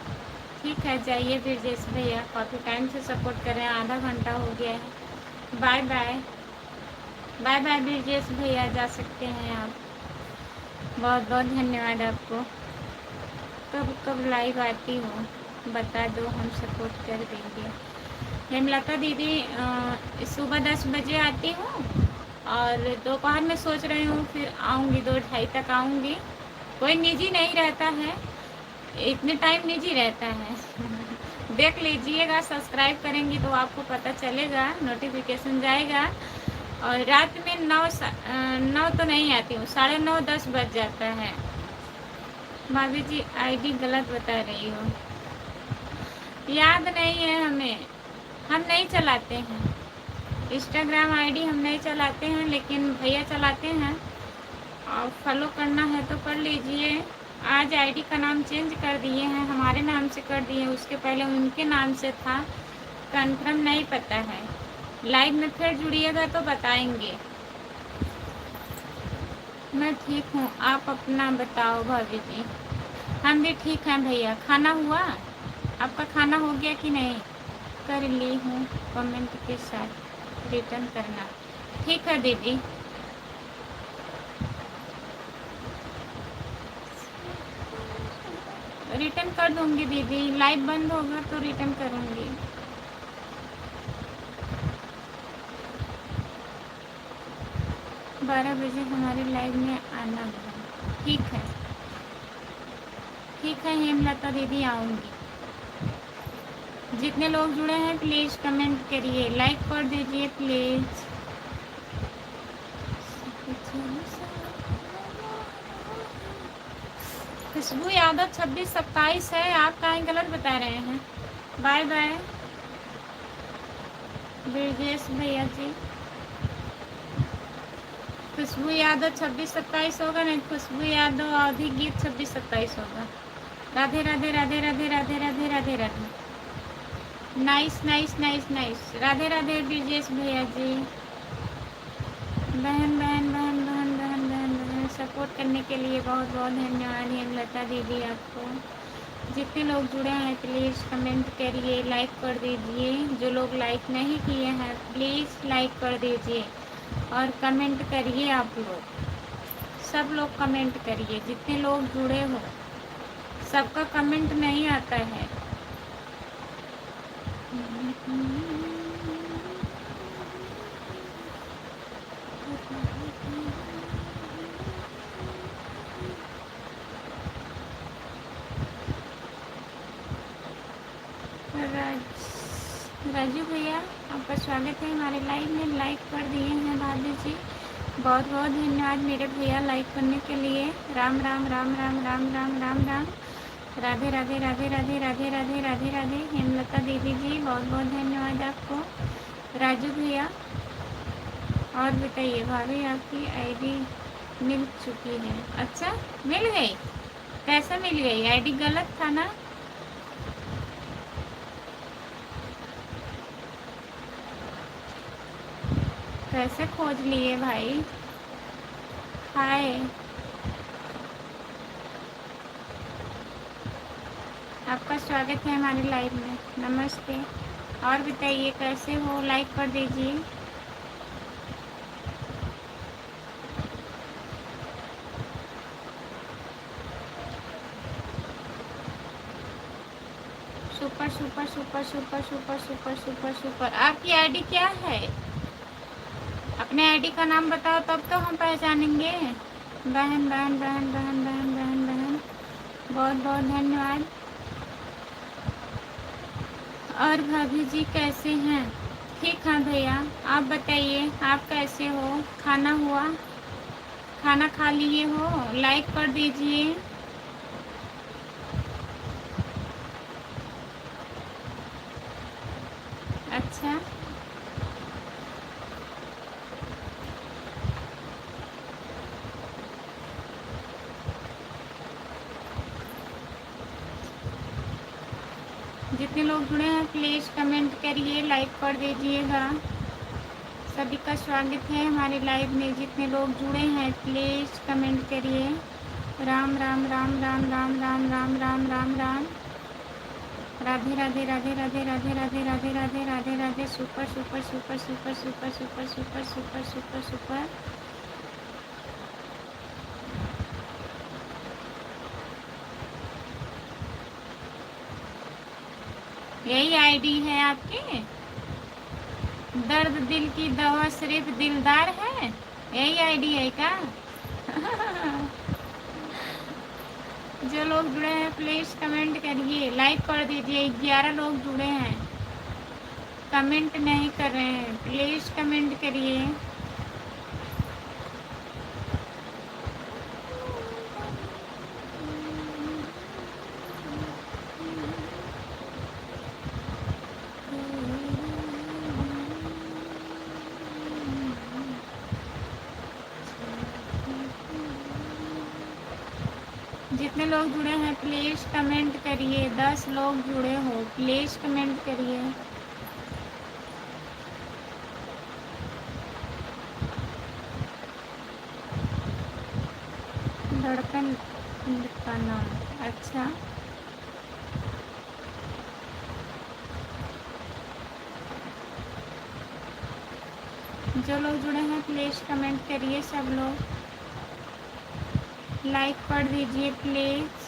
ठीक है जाइए ब्रजेश भैया, काफ़ी टाइम से सपोर्ट कर रहे हैं, आधा घंटा हो गया है। Bye bye, bye bye Brajesh भैया, जा सकते हैं आप। बहुत बहुत धन्यवाद आपको। कब कब लाइव आती हो बता दो, हम सपोर्ट कर देंगे। हेमलता दीदी सुबह 10 बजे आती हूँ और दोपहर में सोच रही हूँ फिर आऊँगी, 2 ढाई तक आऊँगी। कोई निजी नहीं रहता है, इतने टाइम निजी रहता है। देख लीजिएगा, सब्सक्राइब करेंगी तो आपको पता चलेगा, नोटिफिकेशन जाएगा। और रात में 9 तो नहीं आती हूँ, 9:30 10 बज जाता है। भाभी जी आईडी गलत बता रही हो। याद नहीं है हमें, हम नहीं चलाते हैं इंस्टाग्राम आईडी, हम नहीं चलाते हैं, लेकिन भैया चलाते हैं। और फॉलो करना है तो कर लीजिए। आज आईडी का नाम चेंज कर दिए हैं, हमारे नाम से कर दिए, उसके पहले उनके नाम से था। कंफर्म नहीं पता है, लाइव में फिर जुड़िएगा तो बताएंगे। मैं ठीक हूँ, आप अपना बताओ भाभी जी। हम भी ठीक हैं भैया। खाना हुआ? आपका खाना हो गया कि नहीं? कर ली हूँ, कमेंट के साथ रिटर्न करना। ठीक है दीदी। रिटर्न कर दूंगी दीदी, लाइव बंद होगा तो रिटर्न करूंगी। बारह बजे हमारे लाइव में आना है। ठीक है, ठीक है हेमलता दीदी, आऊँगी। जितने लोग जुड़े हैं प्लीज़ कमेंट करिए, लाइक कर दीजिए प्लीज़। खुशबू यादव 26-27 है, आप कहीं गलत बता रहे हैं। बाय बाय ब्रजेश भैया जी। खुशबू यादव 26-27 होगा, नहीं खुशबू यादव अवधि गीत 26-27 होगा। Radhe Radhe Radhe Radhe Radhe Radhe Radhe Radhe. Nice nice nice nice. Radhe Radhe Brajesh भैया जी। बहन बहन बहन बहन बहन बहन बहन सपोर्ट करने के लिए बहुत बहुत धन्यवाद हेमलता दीदी आपको। जितने लोग जुड़े हैं प्लीज़ कमेंट करिए, लाइक कर दीजिए। जो लोग लाइक नहीं किए हैं प्लीज़ लाइक कर दीजिए और कमेंट करिए। आप लोग सब लोग कमेंट करिए, जितने लोग जुड़े हो। सबका कमेंट नहीं आता है। राजू भैया आपका स्वागत है हमारे लाइव में। लाइक कर दिए हैं भाभी जी, बहुत बहुत धन्यवाद मेरे भैया लाइक करने के लिए। राम राम राम राम राम राम राम राम। राधे राधे राधे राधे राधे राधे राधे राधे। हेमलता दीदी जी बहुत बहुत धन्यवाद आपको। राजू भैया और बताइए भाभी, आपकी आईडी मिल चुकी है? अच्छा मिल गई? कैसे मिल गई? आईडी गलत था ना? कैसे खोज लिए भाई? हाय, आपका स्वागत है हमारे लाइव में। नमस्ते। और बताइए कैसे हो? लाइक कर दीजिए। Super super super super super super super super. आपकी आईडी क्या है? अपने आईडी का नाम बताओ तब तो हम पहचानेंगे। बहन बहन बहन बहन बहन बहन बहन बहुत बहुत धन्यवाद। और भाभी जी कैसे हैं? ठीक है भैया, आप बताइए आप कैसे हो? खाना हुआ? खाना खा लिए हो? लाइक कर दीजिए। अच्छा जितने लोग जुड़े हैं प्लीज़ कमेंट करिए, लाइक कर दीजिएगा। सभी का स्वागत है हमारे लाइव में। जितने लोग जुड़े हैं प्लीज़ कमेंट करिए। Ram Ram Ram Ram Ram Ram Ram Ram Ram Ram. Radhe Radhe Radhe Radhe Radhe Radhe Radhe Radhe Radhe Radhe. Super super super super super super super super super super. यही आईडी है आपकी? दर्द दिल की दवा सिर्फ दिलदार है, यही आईडी है क्या? जो लोग जुड़े हैं प्लीज़ कमेंट करिए, लाइक कर दीजिए। 11 लोग जुड़े हैं, कमेंट नहीं कर रहे हैं, प्लीज़ कमेंट करिए। जितने लोग जुड़े हैं प्लीज़ कमेंट करिए। 10 लोग जुड़े हो, प्लीज़ कमेंट करिए। धड़कन का नाम, अच्छा। जो लोग जुड़े हैं प्लीज़ कमेंट करिए। सब लोग लाइक कर दीजिए प्लीज़।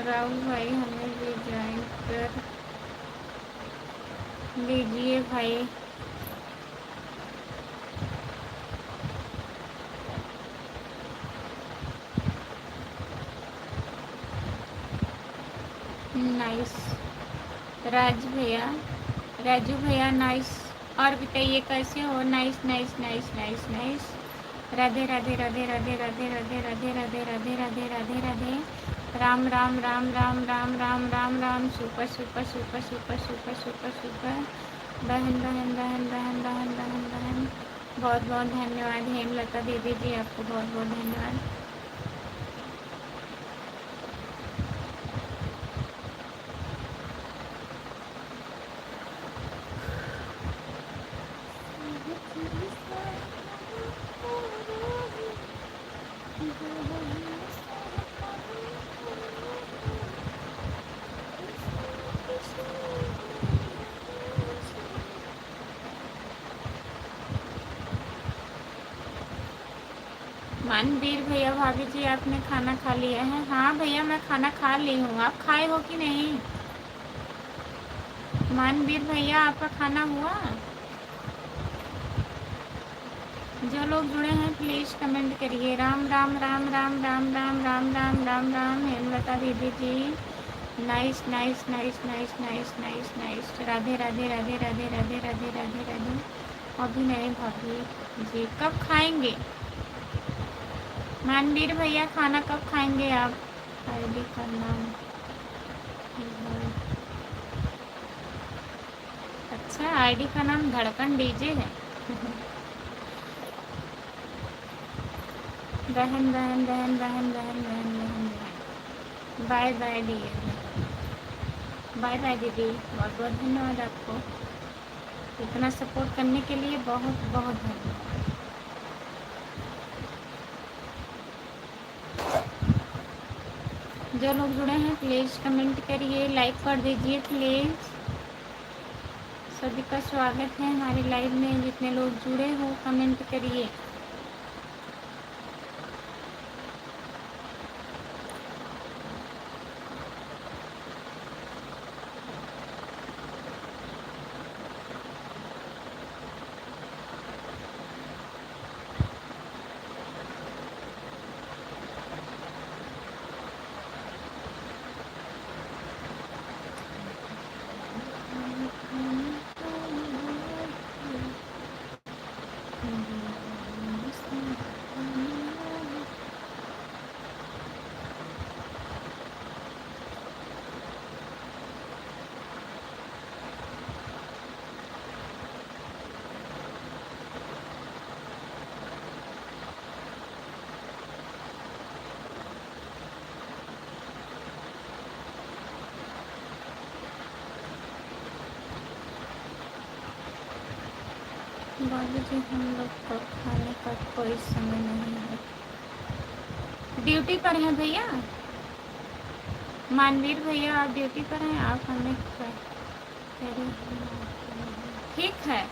राहुल भाई हमें भी ज्वाइन कर लीजिए भाई। नाइस राजू भैया नाइस। और बताइए कैसे हो? Nice nice nice nice nice. Radhe Radhe Radhe Radhe Radhe Radhe Radhe Radhe Radhe Radhe Radhe Radhe. Ram Ram Ram Ram Ram Ram Ram Ram. Super super super super super super super. बहन बहन बहन बहन बहन बहन बहन, बहुत बहुत धन्यवाद। हेमलता दीदी जी आपको बहुत बहुत धन्यवाद। मानवीर भैया भाभी जी आपने खाना खा लिया है? हाँ भैया मैं खाना खा ली हूँ, आप खाए हो कि नहीं? मानवीर भैया आपका खाना हुआ? जो लोग जुड़े हैं प्लीज़ कमेंट करिए। राम राम राम राम राम राम राम राम राम राम। हेमलता दीदी ji nice nice nice nice nice nice nice. Radhe Radhe Radhe Radhe Radhe Radhe Radhe Radhe. अभी नहीं भाभी जी, कब खाएंगे? मानवीर भैया खाना कब खाएंगे आप? आईडी का नाम, अच्छा आईडी का नाम धड़कन डीजे है। बहन बहन बहन बहन बहन बहन बहन बहन। Bye bye dear, bye bye दीदी। बहुत बहुत धन्यवाद आपको, इतना सपोर्ट करने के लिए बहुत बहुत धन्यवाद। जो लोग जुड़े हैं प्लीज़ कमेंट करिए, लाइक कर दीजिए प्लीज़। सभी का स्वागत है हमारे लाइव में। जितने लोग जुड़े हो कमेंट करिए। बाबू जी हम लोग को खाने का कोई समय नहीं है, ड्यूटी पर हैं भैया। मानवीर भैया आप ड्यूटी पर हैं, आप हमें ठीक है।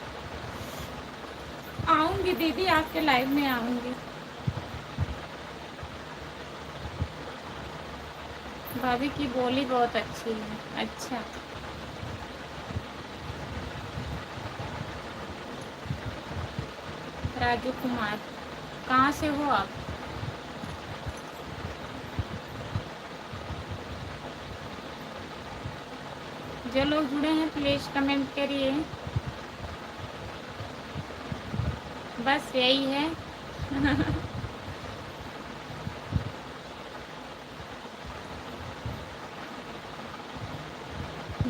आऊँगी दीदी आपके लाइव में आऊँगी। भाभी की बोली बहुत अच्छी है। अच्छा राजू कुमार, कहाँ से हो आप? जो लोग जुड़े हैं प्लीज़ कमेंट करिए। बस यही है।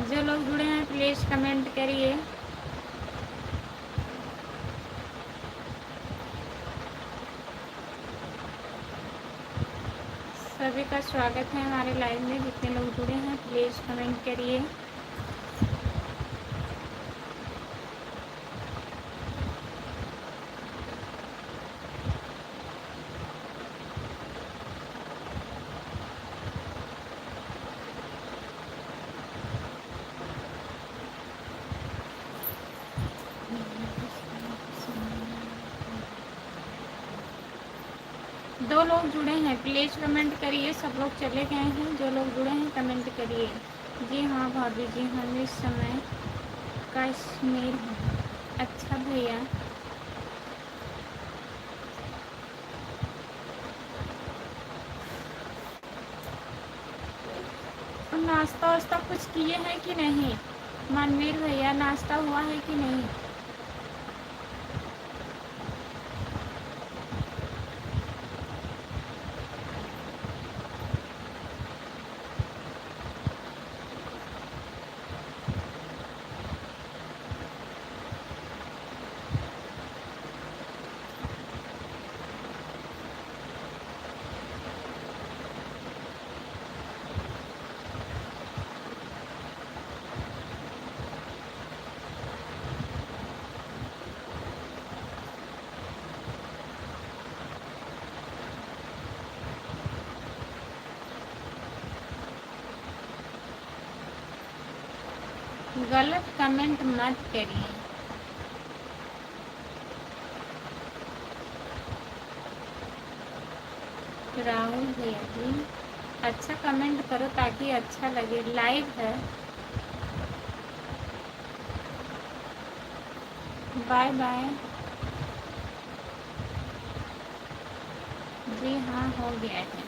जो लोग जुड़े हैं प्लीज़ कमेंट करिए। सभी का स्वागत है हमारे लाइव में। जितने लोग जुड़े हैं प्लीज़ कमेंट करिए। दो लोग जुड़े हैं प्लीज़ कमेंट करिए। सब लोग चले गए हैं। जो लोग जुड़े हैं कमेंट करिए। जी हाँ भाभी जी, हम इस समय कश्मीर हैं। अच्छा भैया, और नाश्ता वास्ता कुछ किए हैं कि नहीं? मनवीर भैया, नाश्ता हुआ है कि नहीं? गलत कमेंट मत करिए। राहुल भैया जी, अच्छा कमेंट करो ताकि अच्छा लगे। लाइव है। Bye bye. जी हाँ, हो गया है।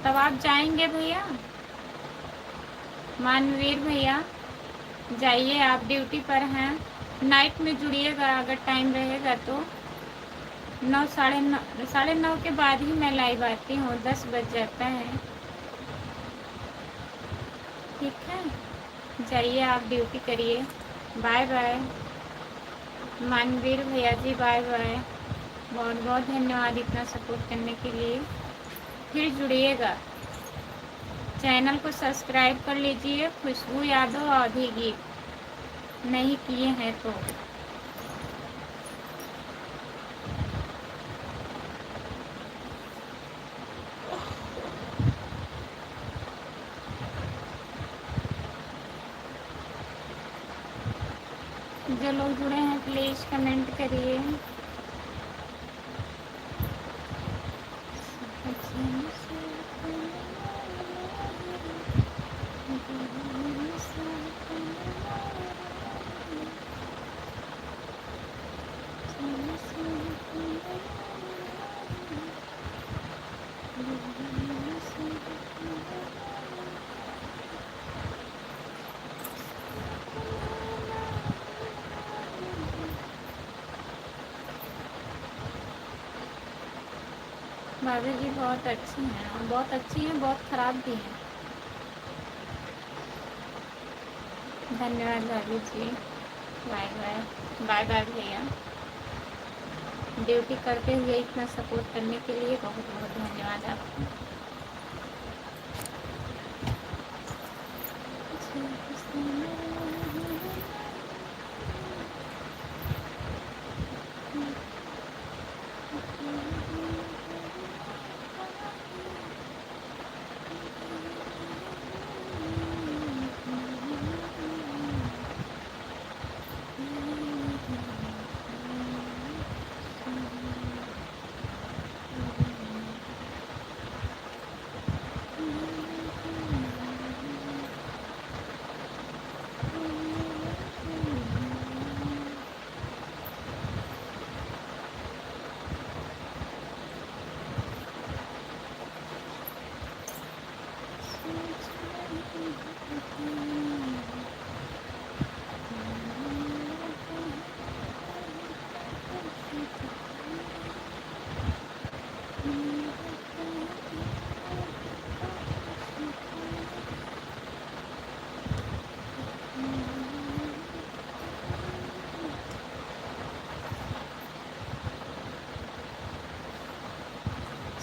तब आप जाएंगे भैया? मानवीर भैया जाइए, आप ड्यूटी पर हैं। नाइट में जुड़िएगा अगर टाइम रहेगा तो। 9 साढ़े नौ के बाद ही मैं लाइव आती हूँ। 10 बज जाता है। ठीक है, जाइए आप ड्यूटी करिए। Bye bye. मानवीर भैया जी बाय बाय। बहुत बहुत धन्यवाद इतना सपोर्ट करने के लिए। फिर जुड़िएगा। चैनल को सब्सक्राइब कर लीजिए। खुशबू यादव आधी गीत नहीं किए हैं तो। जो लोग जुड़े हैं प्लीज़ कमेंट करिए। भाभी जी बहुत अच्छी हैं, बहुत अच्छी हैं, बहुत ख़राब भी हैं। धन्यवाद भाभी जी। Bye bye. बाय बाय भैया। ड्यूटी करते हुए इतना सपोर्ट करने के लिए बहुत बहुत धन्यवाद आपको।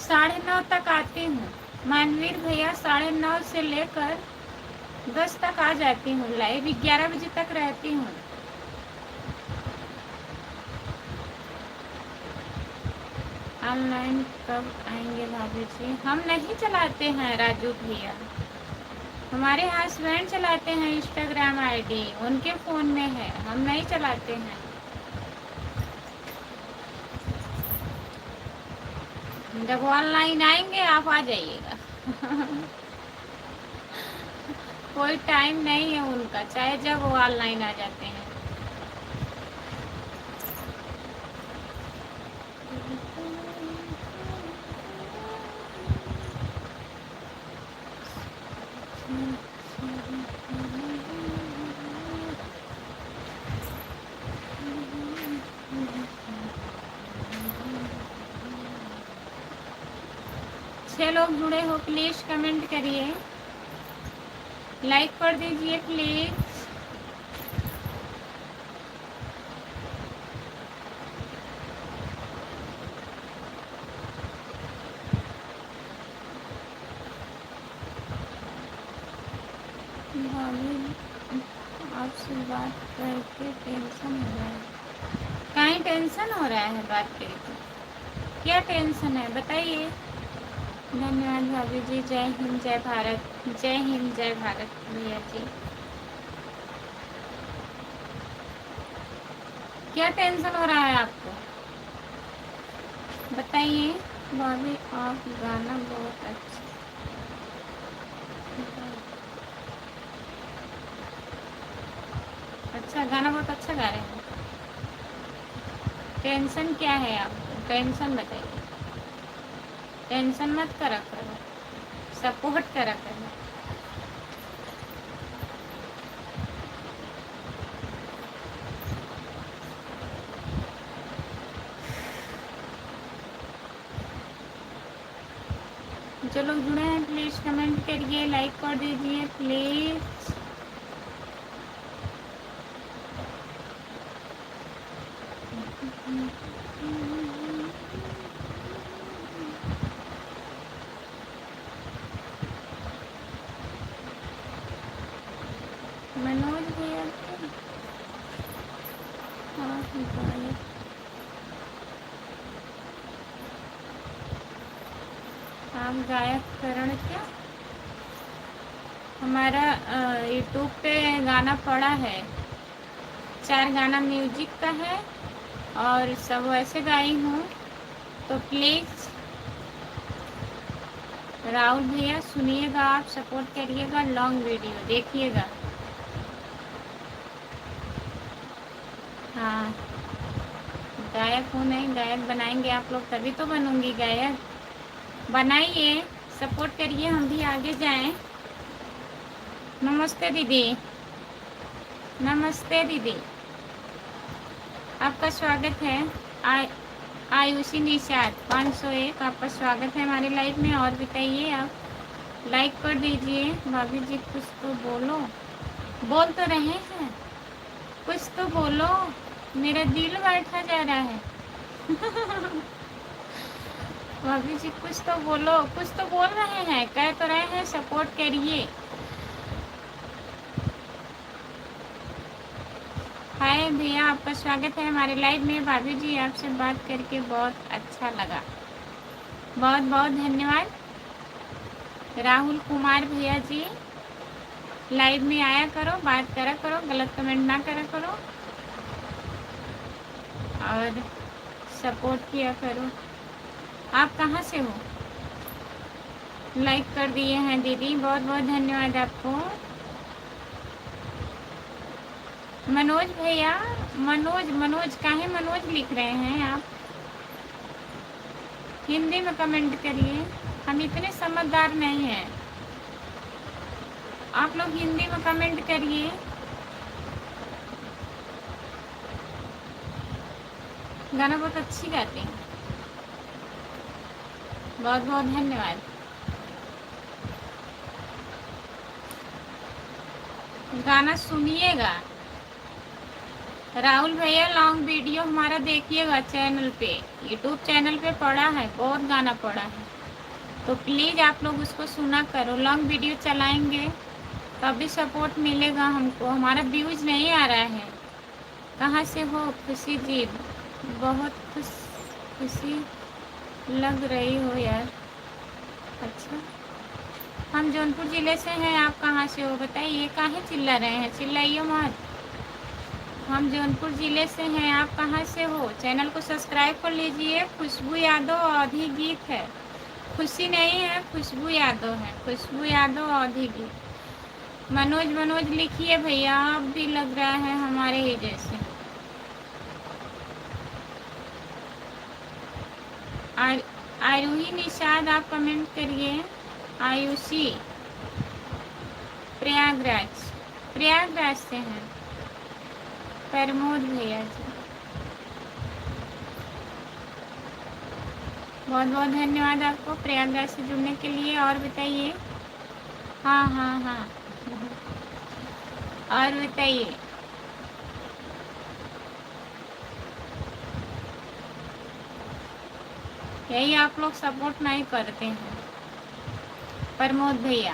9:30 तक आती हूँ मानवीर भैया, 9:30 से लेकर 10 तक आ जाती हूँ लाइव, 11 बजे तक रहती हूँ। ऑनलाइन कब आएंगे भाभी जी? हम नहीं चलाते हैं राजू भैया, हमारे हस्बैंड चलाते हैं इंस्टाग्राम आईडी, उनके फ़ोन में है, हम नहीं चलाते हैं। जब ऑनलाइन आएंगे आप आ जाइएगा। कोई टाइम नहीं है उनका, चाहे जब वो ऑनलाइन आ जाते हैं। छह लोग जुड़े हो, प्लीज कमेंट करिए, लाइक कर दीजिए प्लीज। भाभी आपसे बात करके टेंशन हो रहा है। कहीं टेंशन हो रहा है बात करके? क्या टेंशन है बताइए। धन्यवाद भाभी जी, जय हिंद जय भारत, जय हिंद जय भारत भैया जी। क्या टेंशन हो रहा है आपको बताइए। भाभी आप गाना बहुत अच्छा गाना बहुत अच्छा गा रहे हैं। टेंशन क्या है आपको, टेंशन बताइए। टेंशन मत करा करो, सपोर्ट करा करो। जो लोग जुड़े हैं प्लीज कमेंट करिए, लाइक कर दीजिए प्लीज। मनोज भैया आप गायक करण क्या? हमारा यूट्यूब पे गाना पड़ा है, 4 गाना म्यूजिक का है और सब वैसे गाई हूँ, तो प्लीज़ राहुल भैया सुनिएगा, आप सपोर्ट करिएगा, लॉन्ग वीडियो देखिएगा। हाँ गायक हूँ नहीं, गायक बनाएंगे आप लोग तभी तो बनूंगी गायक। बनाइए, सपोर्ट करिए, हम भी आगे जाएं। नमस्ते दीदी, नमस्ते दीदी, आपका स्वागत है। आयुषी निषाद 501, आपका स्वागत है हमारे लाइव में। और बताइए, आप लाइक कर दीजिए। भाभी जी कुछ तो बोलो, बोल तो रहे हैं, कुछ तो बोलो, मेरा दिल बैठा जा रहा है। भाभी जी कुछ तो बोलो, कुछ तो बोल रहे हैं, कह तो रहे हैं सपोर्ट करिए। हाय भैया, आपका स्वागत है हमारे लाइव में। भाभी जी आपसे बात करके बहुत अच्छा लगा, बहुत बहुत धन्यवाद। राहुल कुमार भैया जी, लाइव में आया करो, बात करा करो, गलत कमेंट ना करा करो और सपोर्ट किया करो। आप कहाँ से हो? लाइक कर दिए हैं दीदी, बहुत बहुत धन्यवाद आपको। मनोज भैया, मनोज काहे मनोज लिख रहे हैं आप? हिंदी में कमेंट करिए, हम इतने समझदार नहीं हैं। आप लोग हिंदी में कमेंट करिए। गाना बहुत अच्छी गाती हैं। बहुत बहुत धन्यवाद। गाना सुनिएगा। राहुल भैया लॉन्ग वीडियो हमारा देखिएगा चैनल पे, यूट्यूब चैनल पे पड़ा है, बहुत गाना पड़ा है, तो प्लीज़ आप लोग उसको सुना करो। लॉन्ग वीडियो चलाएंगे तभी सपोर्ट मिलेगा हमको, हमारा व्यूज नहीं आ रहा है। कहाँ से हो खुशी जी? बहुत खुशी लग रही हो यार। अच्छा, हम जौनपुर ज़िले से हैं, आप कहाँ से हो बताइए? काहे चिल्ला रहे हैं? चिल्लाइए मत। हम जौनपुर ज़िले से हैं, आप कहाँ से हो? चैनल को सब्सक्राइब कर लीजिए। खुशबू यादव अवधी गीत है, खुशी नहीं है, खुशबू यादव है, खुशबू यादव अवधी गीत। मनोज लिखिए भैया, आप भी लग रहा है हमारे ही जैसे। आरूही निषाद आप कमेंट करिए। आयुषी प्रयागराज से हैं। प्रमोद भैया जी बहुत बहुत धन्यवाद आपको प्रयागराज से जुड़ने के लिए। और बताइए। हाँ और बताइए। यही आप लोग सपोर्ट नहीं करते हैं। प्रमोद भैया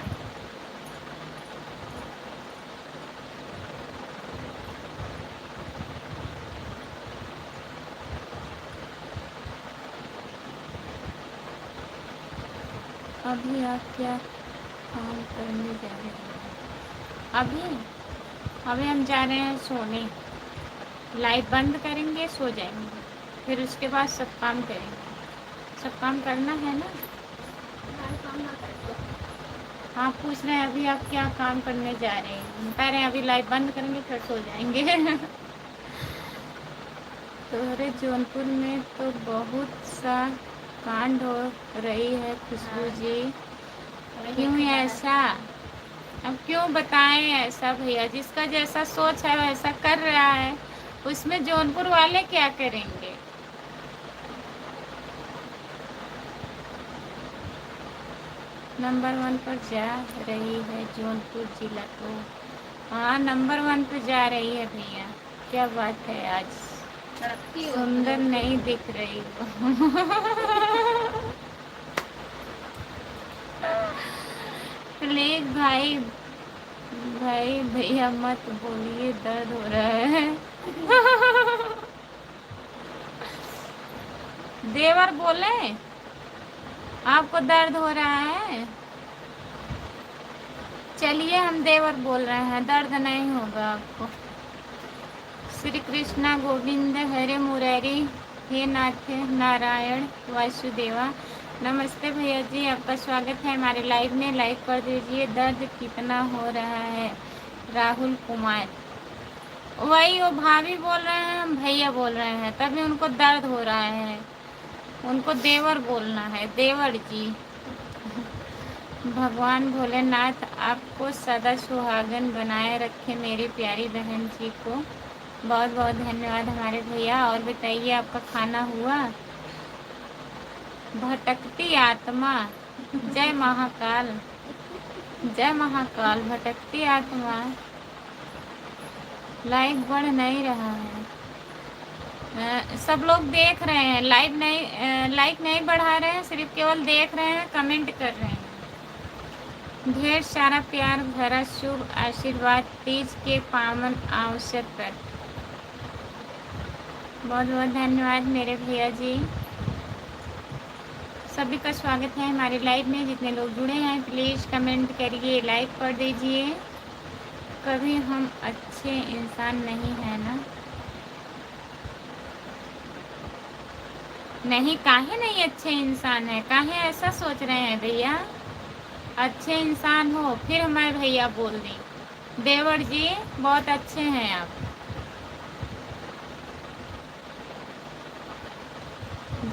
अभी आप क्या काम करने जा रहे हैं? अभी हम जा रहे हैं सोने। लाइट बंद करेंगे, सो जाएंगे, फिर उसके बाद सब काम करेंगे। सब काम करना है ना? हाँ पूछ रहे हैं अभी आप क्या काम करने जा रहे हैं? हम कह रहे हैं अभी लाइट बंद करेंगे फिर सो जाएंगे। तोहरे जौनपुर में तो बहुत सा कांड हो रही है खुशबू जी, क्यों ऐसा? अब क्यों बताएं ऐसा भैया? जिसका जैसा सोच है वैसा कर रहा है, उसमें जौनपुर वाले क्या करेंगे? नंबर 1 पर जा रही है जौनपुर जिला, तो हाँ नंबर 1 पर जा रही है भैया। क्या बात है, आज सुंदर नहीं दिख रही हो। प्लीज भाई भैया मत बोलिए, दर्द हो रहा है। देवर बोले आपको दर्द हो रहा है? चलिए हम देवर बोल रहे हैं, दर्द नहीं होगा आपको। श्री कृष्णा गोविंद हरे मुरारी, हे नाथ नारायण वासुदेवा। नमस्ते भैया जी, आपका स्वागत है हमारे लाइव में। लाइक कर दीजिए। दर्द कितना हो रहा है? राहुल कुमार। वही वो भाभी बोल रहे हैं, हम भैया बोल रहे हैं, तभी उनको दर्द हो रहा है। उनको देवर बोलना है, देवर जी। भगवान भोलेनाथ आपको सदा सुहागन बनाए रखे मेरी प्यारी बहन जी को। बहुत बहुत धन्यवाद हमारे भैया। और बताइए आपका खाना हुआ? भटकती आत्मा, जय महाकाल, जय महाकाल। भटकती आत्मा, लाइक बढ़ नहीं रहा है। सब लोग देख रहे हैं, लाइक नहीं बढ़ा रहे हैं, सिर्फ केवल देख रहे हैं, कमेंट कर रहे हैं। ढेर सारा प्यार भरा शुभ आशीर्वाद तीज के पावन अवसर पर। बहुत बहुत धन्यवाद मेरे भैया जी। सभी का स्वागत है हमारे लाइव में। जितने लोग जुड़े हैं प्लीज़ कमेंट करिए, लाइक कर दीजिए। कभी हम अच्छे इंसान नहीं हैं ना? नहीं, काहे नहीं अच्छे इंसान है? काहे ऐसा सोच रहे हैं भैया? अच्छे इंसान हो फिर हमारे भैया बोल दें। देवर जी बहुत अच्छे हैं आप।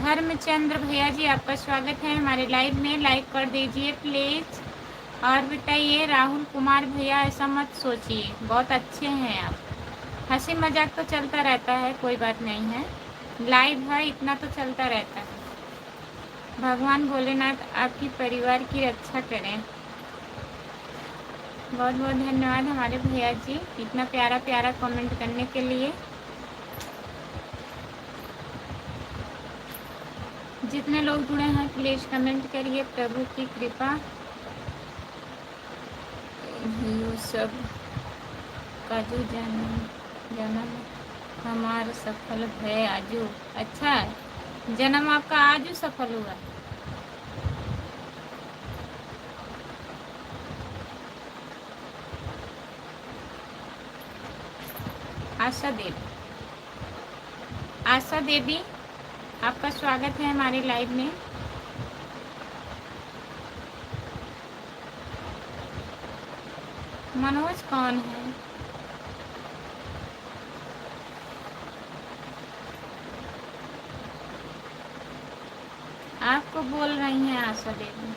धर्मचंद्र भैया जी आपका स्वागत है हमारे लाइव में। लाइक कर दीजिए प्लीज़। और बताइए राहुल कुमार भैया, ऐसा मत सोचिए, बहुत अच्छे हैं आप। हंसी मजाक तो चलता रहता है, कोई बात नहीं है। लाइव है, इतना तो चलता रहता है। भगवान भोलेनाथ आपकी परिवार की रक्षा करें। बहुत बहुत धन्यवाद हमारे भैया जी इतना प्यारा प्यारा कमेंट करने के लिए। जितने लोग जुड़े हैं प्लीज कमेंट करिए। प्रभु की कृपा यो सब काजू जन्म जन्म हमारा सफल है आजू। अच्छा है, जन्म आपका आजू सफल हुआ। आशा देवी, आशा देवी आपका स्वागत है हमारे लाइव में। मनोज कौन है? आपको बोल रही हैं आशा देवी।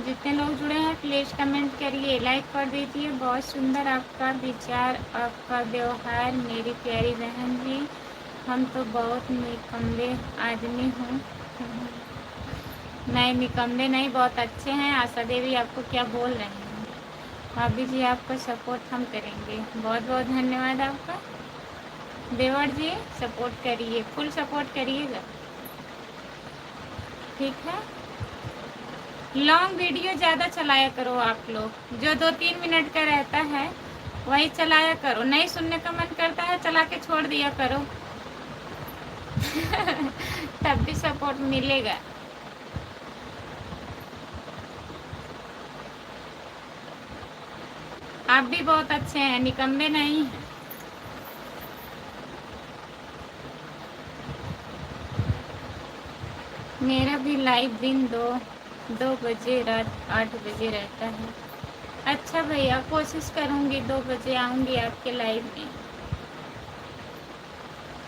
जितने लोग जुड़े हैं प्लीज कमेंट करिए, लाइक कर दीजिए। बहुत सुंदर आपका विचार, आपका व्यवहार मेरी प्यारी बहन जी। हम तो बहुत निकम्मे आदमी हूँ। नहीं निकम्मे नहीं, बहुत अच्छे हैं। आशा देवी आपको क्या बोल रहे हैं? भाभी जी आपको सपोर्ट हम करेंगे। बहुत बहुत धन्यवाद आपका। देवर जी सपोर्ट करिए, फुल सपोर्ट करिएगा, ठीक है। लॉन्ग वीडियो ज़्यादा चलाया करो आप लोग, जो 2-3 मिनट का रहता है वही चलाया करो। नहीं सुनने का मन करता है चला के छोड़ दिया करो। तब भी सपोर्ट मिलेगा। आप भी बहुत अच्छे हैं, निकम्मे नहीं हैं। मेरा भी लाइव दिन 2 बजे रात 8 बजे रहता है। अच्छा भैया, कोशिश करूँगी 2 बजे आऊँगी आपके लाइव में,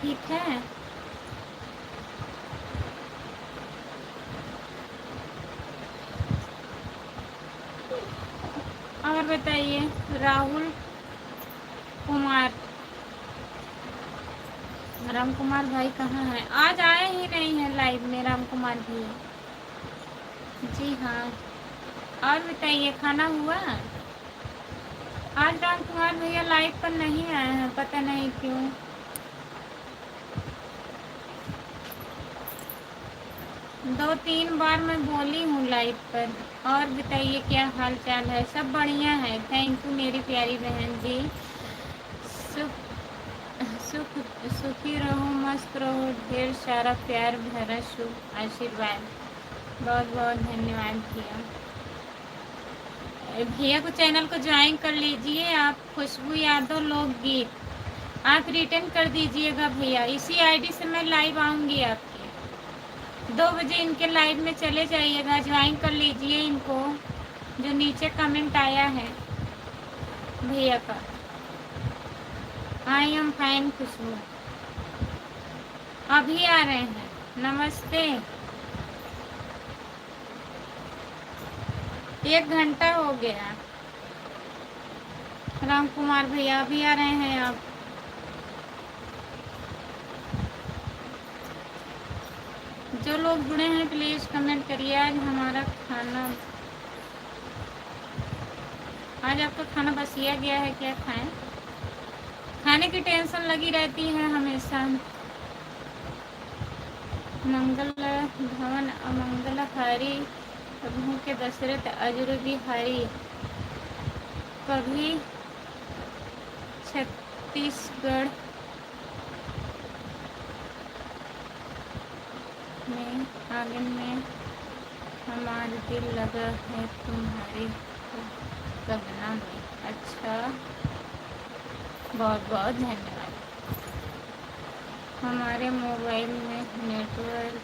ठीक है। और बताइए राहुल कुमार, राम कुमार भाई कहाँ हैं? आज आए ही नहीं हैं लाइव में राम कुमार भैया। जी हाँ, और बताइए खाना हुआ? आज राम कुमार भैया लाइव पर नहीं आए हैं, पता नहीं क्यों। दो तीन बार मैं बोली हूँ लाइव पर। और बताइए क्या हाल चाल है? सब बढ़िया है, थैंक यू मेरी प्यारी बहन जी। सुखी रहो, मस्त रहो, ढेर सारा प्यार भरा शुभ आशीर्वाद। बहुत बहुत धन्यवाद भैया। भैया को चैनल को ज्वाइन कर लीजिए आप, खुशबू यादव लोकगीत आप रिटर्न कर दीजिएगा भैया। इसी आईडी से मैं लाइव आऊँगी आपके। 2 बजे इनके लाइव में चले जाइएगा, ज्वाइन कर लीजिए इनको। जो नीचे कमेंट आया है भैया का, आई एम फाइन खुशबू, अभी आ रहे हैं। नमस्ते। 1 घंटा हो गया। राम कुमार भैया अभी आ रहे हैं आप। जो लोग जुड़े हैं प्लीज कमेंट करिए। आज आपका खाना बसिया गया है, क्या खाएं? खाने की टेंशन लगी रहती है हमेशा। मंगल भवन अमंगल हारी, प्रभु के दशरथ अजुर बिहारी। कभी छत्तीसगढ़ में आंगन में हमारा दिल लगा है तुम्हारे गगना में। अच्छा, बहुत बहुत धन्यवाद। हमारे मोबाइल में नेटवर्क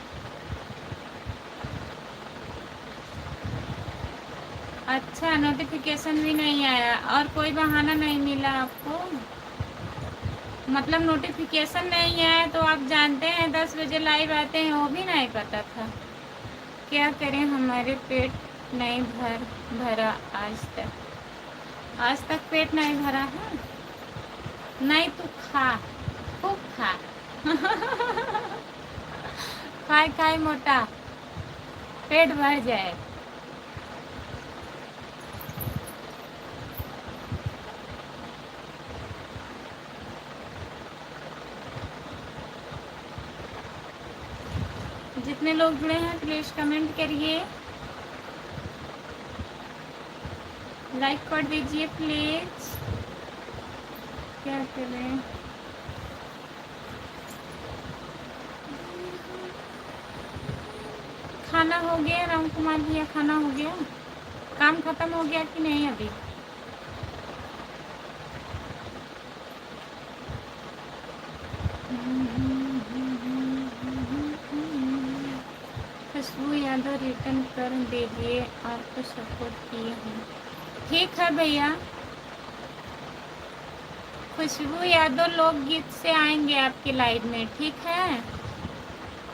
अच्छा, नोटिफिकेशन भी नहीं आया और कोई बहाना नहीं मिला आपको? मतलब नोटिफिकेशन नहीं आया तो आप जानते हैं 10 बजे लाइव आते हैं, वो भी नहीं पता था। क्या करें, हमारे पेट नहीं भरा आज तक पेट नहीं भरा है। नहीं तू खा, खूब खा। खाए खाए मोटा, पेट भर जाए। जितने लोग जुड़े हैं प्लीज कमेंट करिए, लाइक कर दीजिए प्लीज। क्या करें? खाना हो गया राम कुमार भैया? खाना हो गया? काम खत्म हो गया कि नहीं अभी? खुशबू यादव रिटर्न कर दीजिए, आपको सपोर्ट किए हैं। ठीक है भैया, खुशबू यादव लोकगीत से आएंगे आपकी लाइव में, ठीक है।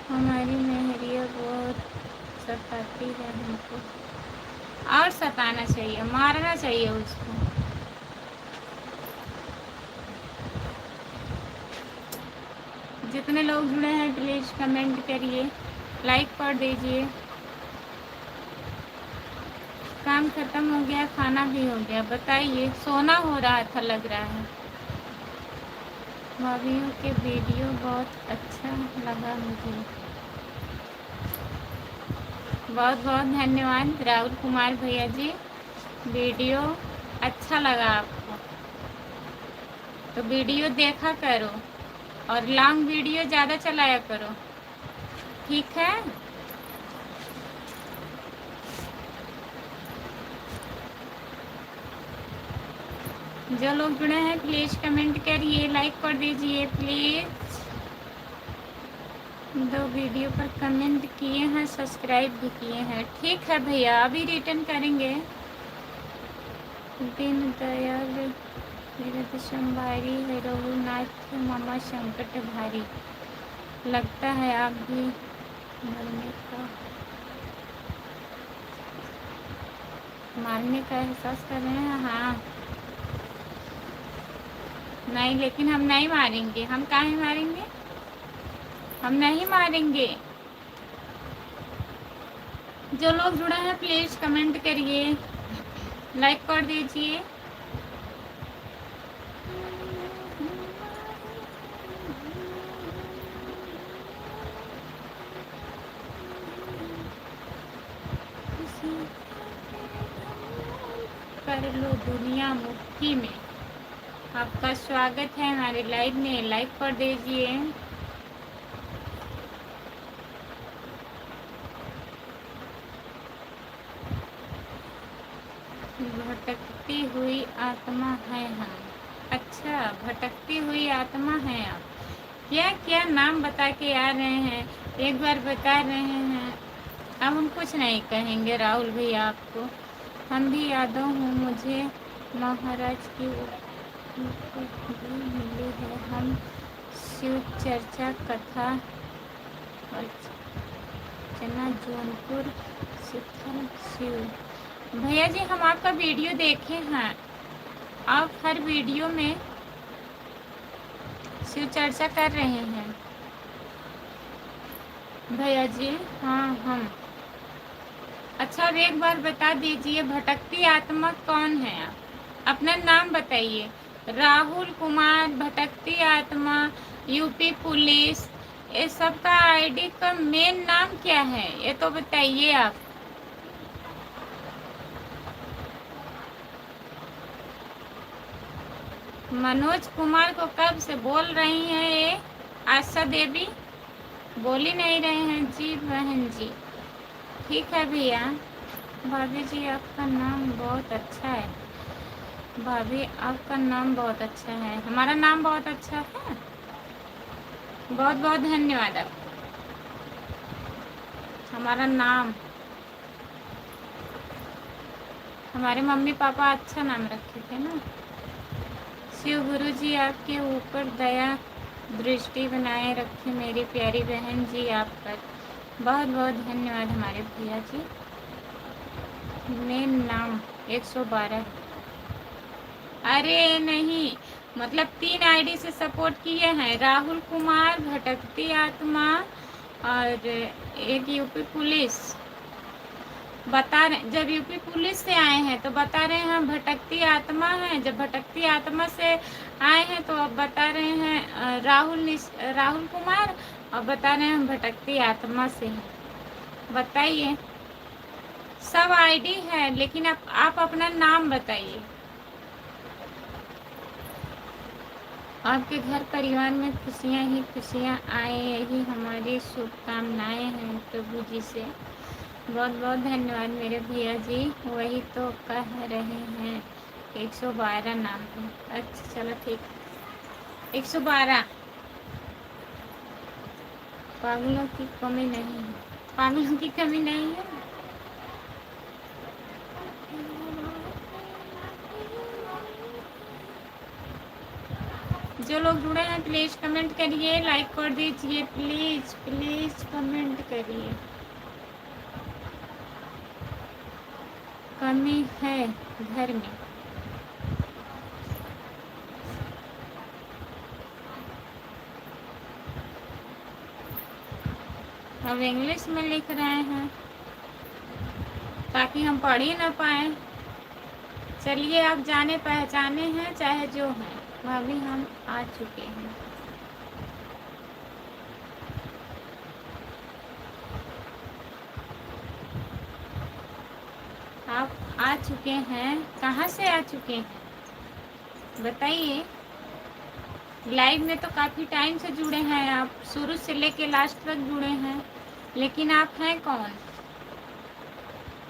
हमारी मेहरिया बहुत सताती है हमको, और सताना चाहिए, मारना चाहिए उसको। जितने लोग जुड़े हैं प्लीज कमेंट करिए, लाइक कर दीजिए। काम खत्म हो गया, खाना भी हो गया। बताइए, सोना हो रहा था लग रहा है। भाभीयों के वीडियो बहुत अच्छा लगा मुझे। बहुत बहुत धन्यवाद राहुल कुमार भैया जी, वीडियो अच्छा लगा आपको तो वीडियो देखा करो और लॉन्ग वीडियो ज़्यादा चलाया करो, ठीक है। जो लोग जुड़े हैं प्लीज कमेंट करिए, लाइक कर दीजिए प्लीज। 2 वीडियो पर कमेंट किए हैं, सब्सक्राइब भी किए हैं, ठीक है भैया, अभी रिटर्न करेंगे। दीन दयाल भारी है, रघुनाथ मामा संकट भारी। लगता है आप भी मारने का एहसास कर रहे हैं। हाँ, नहीं, लेकिन हम नहीं मारेंगे। हम काहे मारेंगे? हम नहीं मारेंगे। जो लोग जुड़े हैं प्लीज कमेंट करिए, लाइक कर दीजिए। कर लो दुनिया मुट्ठी में। आपका स्वागत है हमारे लाइव में, लाइक कर दीजिए। भटकती हुई आत्मा है हम। अच्छा, भटकती हुई आत्मा है आप। क्या क्या नाम बता के आ रहे हैं, एक बार बता रहे हैं। अब हम कुछ नहीं कहेंगे राहुल भैया आपको। हम भी यादव हूँ, मुझे महाराज की भी मिली है। हम शिव चर्चा कथा अर्चना जौनपुर शिखर शिव। भैया जी, हम आपका वीडियो देखे हैं, आप हर वीडियो में शिव चर्चा कर रहे हैं भैया जी। हाँ, हम अच्छा, अब एक बार बता दीजिए, भटकती आत्मा कौन है आप? अपना नाम बताइए। राहुल कुमार, भटकती आत्मा, यूपी पुलिस, ये सब का आईडी का मेन नाम क्या है, ये तो बताइए आप। मनोज कुमार को कब से बोल रही हैं ये आशा देवी? बोल ही नहीं रहे हैं जी बहन जी। ठीक है भैया। भाभी जी, आपका नाम बहुत अच्छा है। भाभी, आपका नाम बहुत अच्छा है। हमारा नाम बहुत अच्छा है। बहुत बहुत धन्यवाद आपको। हमारा नाम, हमारे मम्मी पापा अच्छा नाम रखे थे ना। शिव गुरु जी आपके ऊपर दया दृष्टि बनाए रखे मेरी प्यारी बहन जी। आप पर बहुत बहुत धन्यवाद हमारे भैया जी। मेन नाम 112। अरे नहीं, मतलब 3 आईडी से सपोर्ट किए हैं, राहुल कुमार, भटकती आत्मा और एक यूपी पुलिस। बता रहे, जब यूपी पुलिस से आए हैं तो बता रहे हैं हम भटकती आत्मा है, जब भटकती आत्मा से आए हैं तो अब बता रहे हैं राहुल कुमार, और बता रहे हैं हम भटकती आत्मा से हैं। बताइए, सब आईडी है, लेकिन आप अपना नाम बताइए। आपके घर परिवार में खुशियाँ ही खुशियाँ आए, यही हमारी शुभकामनाएं हैं प्रभु जी से। बहुत बहुत धन्यवाद मेरे भैया जी। वही तो कह रहे हैं 112 नाम है। अच्छा चलो ठीक, 112। पागलों की कमी नहीं है, पागलों की कमी नहीं है। जो लोग जुड़े हैं प्लीज कमेंट करिए, लाइक कर दीजिए, प्लीज प्लीज कमेंट करिए। कमी है घर में। अब इंग्लिश में लिख रहे हैं ताकि हम पढ़ ही ना पाए। चलिए, आप जाने पहचाने हैं चाहे जो हैं, भाभी हम आ चुके हैं। आप आ चुके हैं, कहाँ से आ चुके हैं बताइए। लाइव में तो काफ़ी टाइम से जुड़े हैं आप, शुरू से लेके लास्ट तक जुड़े हैं, लेकिन आप हैं कौन?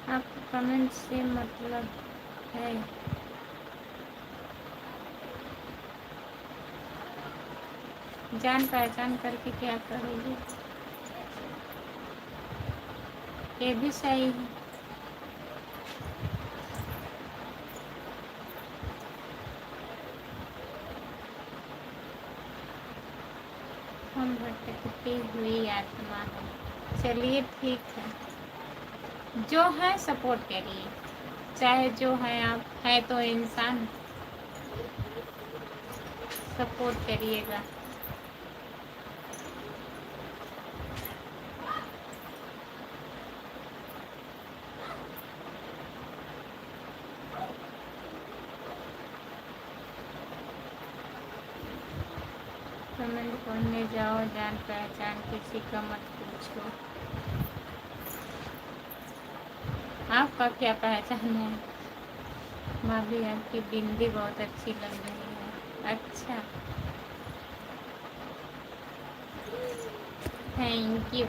आप कमेंट से मतलब है। जान पहचान करके क्या करोगे? ये भी सही है। हम भटकती हुई आत्मा है। चलिए ठीक है, जो है सपोर्ट करिए, चाहे जो है आप है तो इंसान, सपोर्ट करिएगा। कमेंट पढ़ने जाओ, जान पहचान किसी का मत पूछो। आपका क्या पहचान है? भाभी आपकी बिंदी बहुत अच्छी लग रही है। अच्छा, थैंक यू।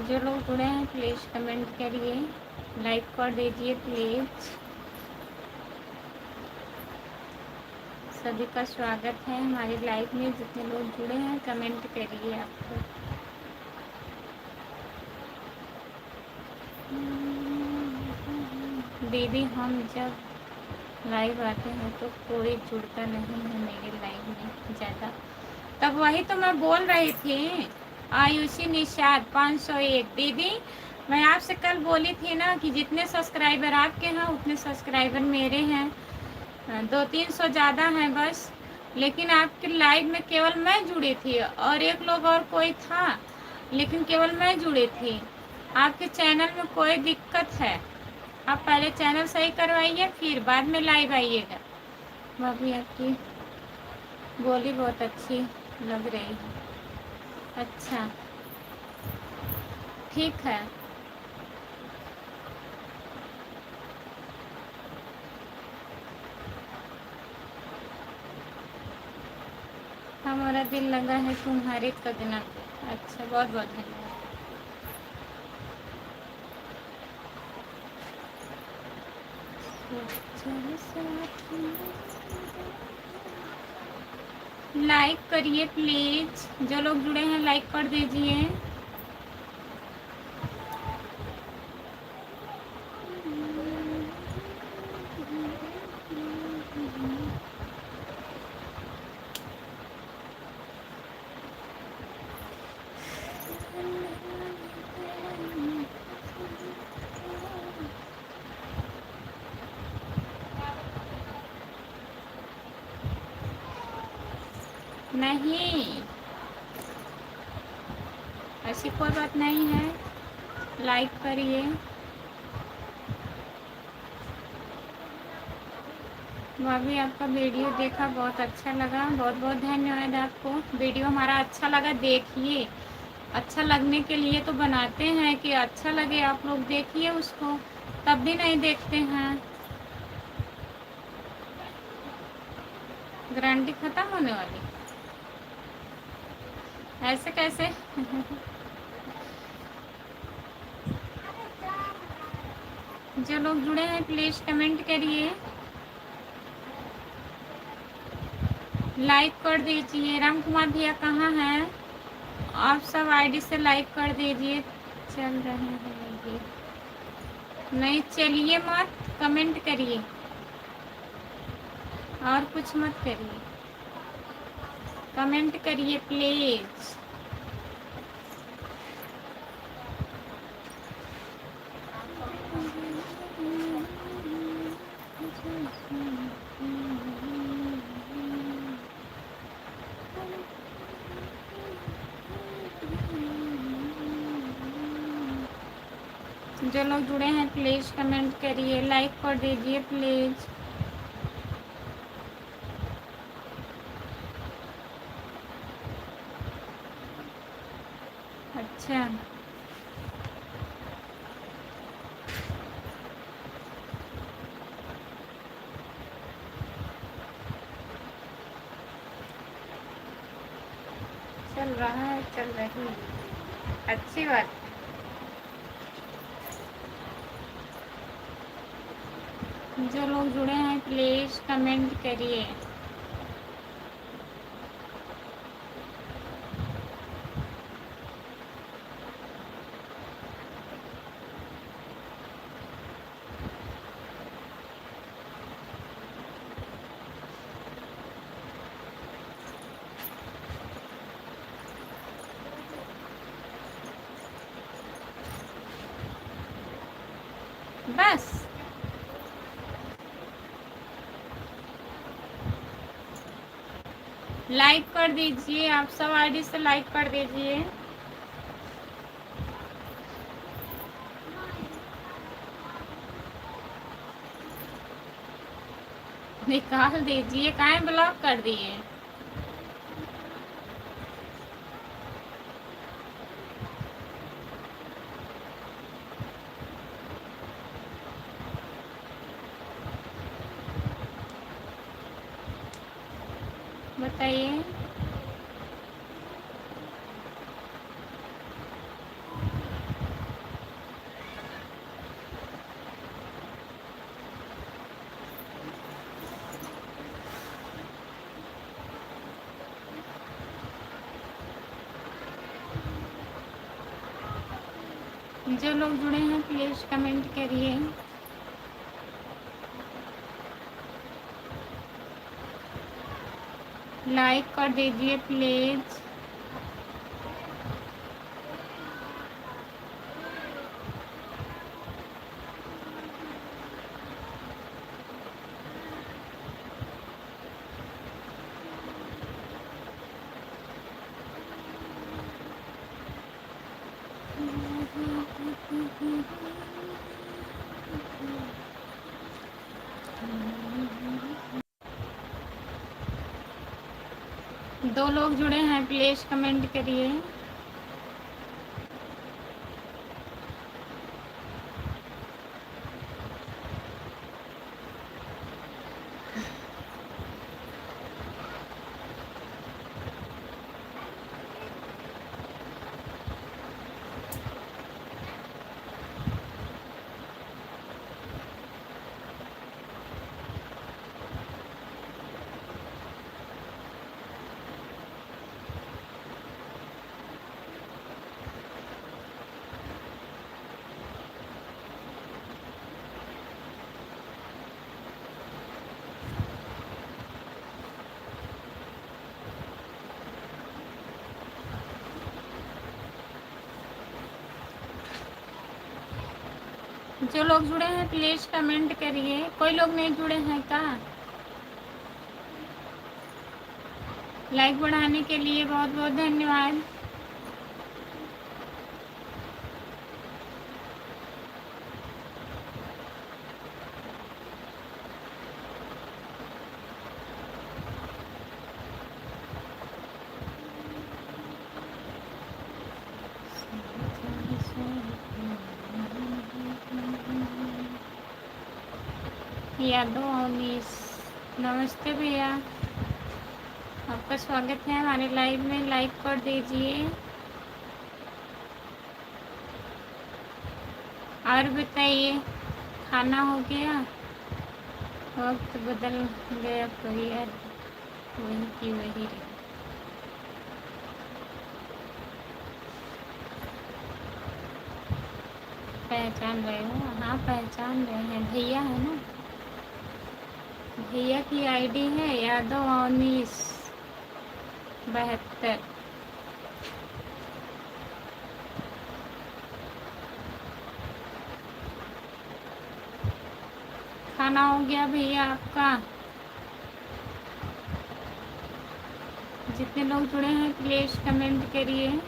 जो लोग जुड़े हैं प्लीज़ कमेंट करिए, लाइक कर दीजिए प्लीज़। सभी का स्वागत है हमारी लाइव में। जितने लोग जुड़े हैं कमेंट करिए आपको। दीदी, हम जब लाइव आते हैं तो कोई जुड़ता नहीं है मेरे लाइव में ज़्यादा। तब वही तो मैं बोल रही थी। आयुषी निषाद 501। दीदी, मैं आपसे कल बोली थी ना कि जितने सब्सक्राइबर आपके हैं उतने सब्सक्राइबर मेरे हैं। 200-300 ज़्यादा हैं बस, लेकिन आपके लाइव में केवल मैं जुड़ी थी और एक लोग और कोई था, लेकिन केवल मैं जुड़ी थी। आपके चैनल में कोई दिक्कत है? आप पहले चैनल सही करवाइए, फिर बाद में लाइव आइएगा। भाभी आपकी बोली बहुत अच्छी लग रही है। अच्छा ठीक है। हमारा दिल लगा है तुम्हारे कदम पे। अच्छा, बहुत बहुत धन्यवाद। लाइक करिए प्लीज, जो लोग जुड़े हैं लाइक कर दीजिए। नहीं, ऐसी कोई बात नहीं है। लाइक करिए। भाभी आपका वीडियो देखा, बहुत अच्छा लगा। बहुत बहुत धन्यवाद आपको। वीडियो हमारा अच्छा लगा देखिए। अच्छा लगने के लिए तो बनाते हैं कि अच्छा लगे, आप लोग देखिए उसको, तब भी नहीं देखते हैं। गारंटी खत्म होने वाली, ऐसे कैसे? जो लोग जुड़े हैं प्लीज़ कमेंट करिए, लाइक कर दीजिए। राम कुमार भैया कहाँ हैं? आप सब आईडी से लाइक कर दीजिए। चल रहे हैं ये, नहीं चलिए मत, कमेंट करिए और कुछ मत करिए, कमेंट करिए प्लीज़। जो लोग जुड़े हैं प्लीज़ कमेंट करिए, लाइक कर दीजिए प्लीज़। अच्छा, चल रहा है, चल रही है, अच्छी बात। जो लोग जुड़े हैं प्लीज़ कमेंट करिए। बस लाइक कर दीजिए, आप सब आईडी से लाइक कर दीजिए। निकाल दीजिए, काहे ब्लॉक कर दिए? बताइए। जो लोग जुड़े हैं प्लीज़ कमेंट करिए। लाइक कर दीजिए प्लीज़। दो लोग जुड़े हैं प्लीज़ कमेंट करिए। जो लोग जुड़े हैं प्लीज़ कमेंट करिए। कोई लोग नहीं जुड़े हैं क्या? लाइक बढ़ाने के लिए बहुत बहुत धन्यवाद। यादव अवनीश, नमस्ते भैया, आपका स्वागत है हमारे लाइव में। लाइक कर दीजिए। और बताइए, खाना हो गया? वक्त बदल गया पर यार वही की वही रही। पहचान रहे हो? हाँ पहचान रहे हैं, भैया है ना। भैया की आईडी है यादव अवनीश 72। खाना हो गया भैया आपका? जितने लोग जुड़े हैं प्लीज कमेंट करिए।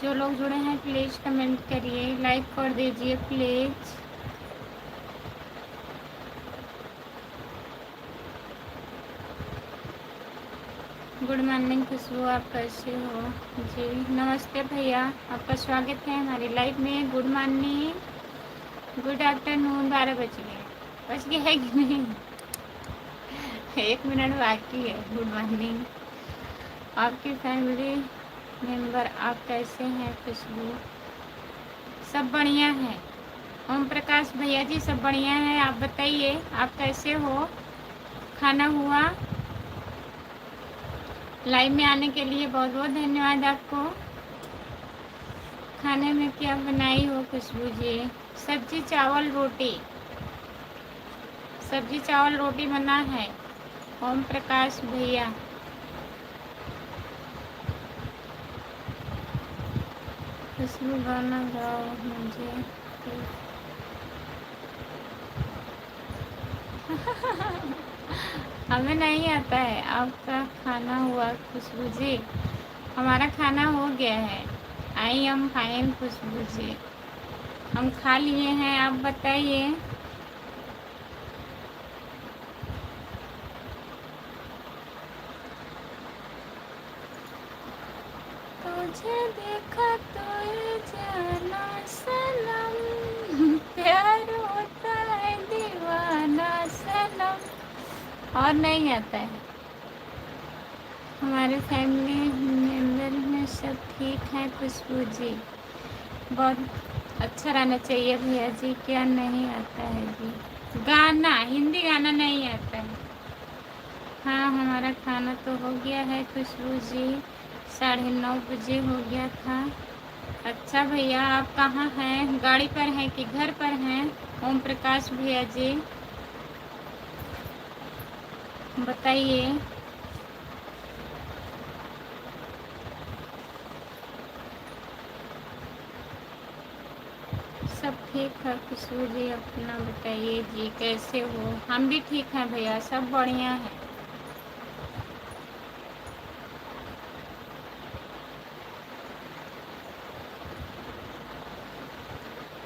जो लोग जुड़े हैं प्लीज कमेंट करिए, लाइक कर दीजिए प्लीज। गुड मॉर्निंग खुशबू, आप कैसे हो? जी नमस्ते भैया, आपका स्वागत है हमारी लाइव में। Good morning, good afternoon. 12 बज गए है कि नहीं? 1 मिनट बाकी है। Good morning. आपकी फैमिली मेंबर आप कैसे हैं? खुशबू, सब बढ़िया है। ओम प्रकाश भैया जी सब बढ़िया है, आप बताइए आप कैसे हो? खाना हुआ? लाइव में आने के लिए बहुत बहुत धन्यवाद आपको। खाने में क्या बनाई हो खुशबू जी? सब्जी चावल रोटी। सब्जी चावल रोटी बना है ओम प्रकाश भैया। खुशबू गाना गाओ मुझे। हमें नहीं आता है। आपका खाना हुआ खुशबू जी? हमारा खाना हो गया है। आई एम फाइन खुशबू जी, हम खा लिए हैं। आप बताइए। तुझे देखा तो ये जाना सनम, प्यार होता है दीवाना सनम। और नहीं आता है। हमारे फैमिली मेंबर में सब ठीक है खुशबू जी? बहुत अच्छा रहना चाहिए भैया जी। क्या नहीं आता है जी? गाना, हिंदी गाना नहीं आता है। हाँ हमारा खाना तो हो गया है खुशबू जी, 9:30 बजे हो गया था। अच्छा भैया आप कहाँ हैं? गाड़ी पर हैं कि घर पर हैं? ओम प्रकाश भैया जी बताइए। सब ठीक है खुशबू जी, अपना बताइए जी कैसे हो? हम भी ठीक हैं भैया, सब बढ़िया है।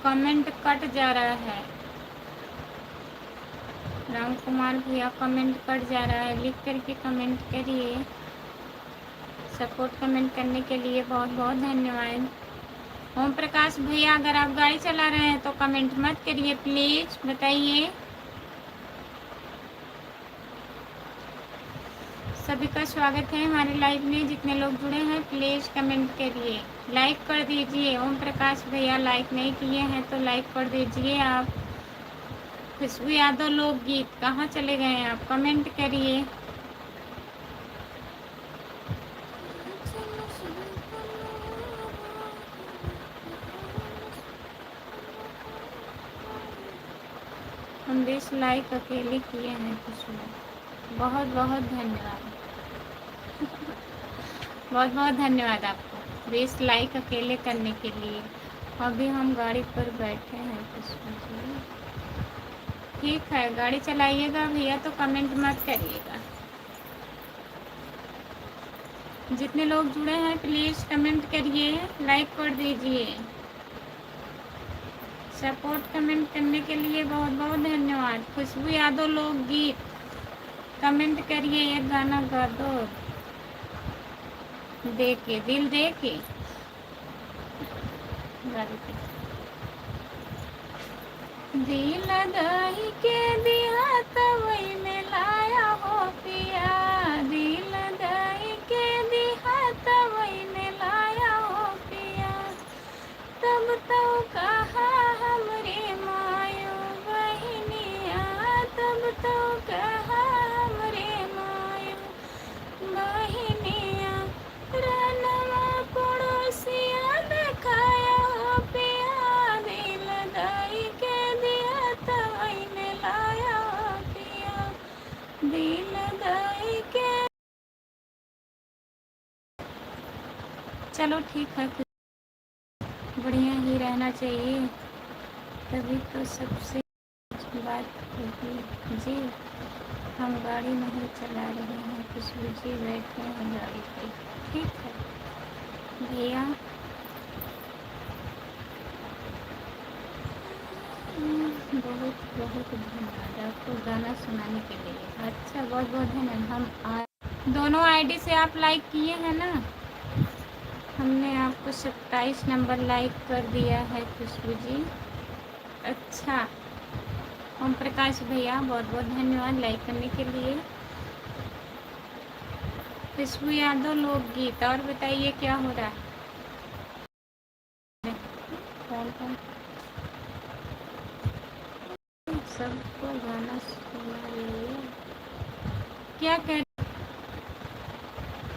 कमेंट कट जा रहा है। राम कुमार भैया कमेंट कट जा रहा है, लिख करके कमेंट करिए। सपोर्ट कमेंट करने के लिए बहुत बहुत धन्यवाद। ओम प्रकाश भैया अगर आप गाड़ी चला रहे हैं तो कमेंट मत करिए प्लीज, बताइए। सभी का स्वागत है हमारे लाइव में। जितने लोग जुड़े हैं प्लीज़ कमेंट करिए, लाइक कर दीजिए। ओम प्रकाश भैया लाइक नहीं किए हैं तो लाइक कर दीजिए आप। खुशबू यादव लोकगीत कहाँ चले गए हैं आप? कमेंट करिए। हम 20 लाइक अकेले किए हैं खुशबू, बहुत बहुत धन्यवाद। बहुत बहुत धन्यवाद आपको 20 लाइक अकेले करने के लिए। अभी हम गाड़ी पर बैठे हैं खुशबू जी। ठीक है, गाड़ी चलाइएगा भैया तो कमेंट मत करिएगा। जितने लोग जुड़े हैं प्लीज़ कमेंट करिए, लाइक कर दीजिए। सपोर्ट कमेंट करने के लिए बहुत बहुत धन्यवाद। खुशबू यादव लोकगीत कमेंट करिए, एक गाना गा दो दे के, दिल दे के गा देते। दिल दही के दिया तवई में लाया हो पिया, दिल दही के दिया तवई में लाया हो पिया। तब तो कहा हमरे मायो बहनिया, तब तो कहा हमरे मायो बहनिया। रनवा पड़ोसिया देखाया हो पिया, दिल दई के दिया तवई में लाया हो पिया, दिल दई के। चलो ठीक है, बढ़िया ही रहना चाहिए, तभी तो सबसे बात होगी जी। हम गाड़ी नहीं चला रहे हैं खुशबू जी, बैठे हैं गाड़ी पे। ठीक है भैया। बहुत बहुत धन्यवाद आपको गाना सुनाने के लिए। अच्छा, बहुत बहुत धन्यवाद। हम दोनों आईडी से आप लाइक किए हैं ना? हमने आपको 27 नंबर लाइक कर दिया है खुशबू जी। अच्छा, ओम प्रकाश भैया बहुत बहुत धन्यवाद लाइक करने के लिए। खुशबू यादव लोकगीत, और बताइए क्या हो रहा है? कौन कौन सबको गाना सुना रही है? क्या कह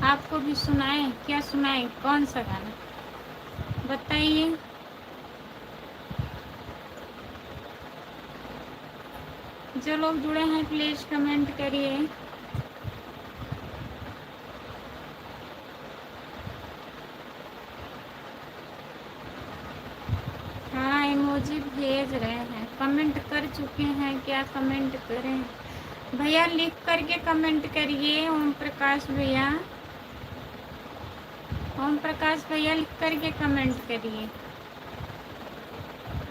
आपको भी सुनाएं? क्या सुनाएं? कौन सा गाना बताइए? जो लोग जुड़े हैं प्लीज कमेंट करिए। हाँ, इमोजी भेज रहे हैं, कमेंट कर चुके हैं, क्या कमेंट करें भैया? लिख करके कमेंट करिए। ओम प्रकाश भैया, ओम प्रकाश भैया लिख करके कमेंट करिए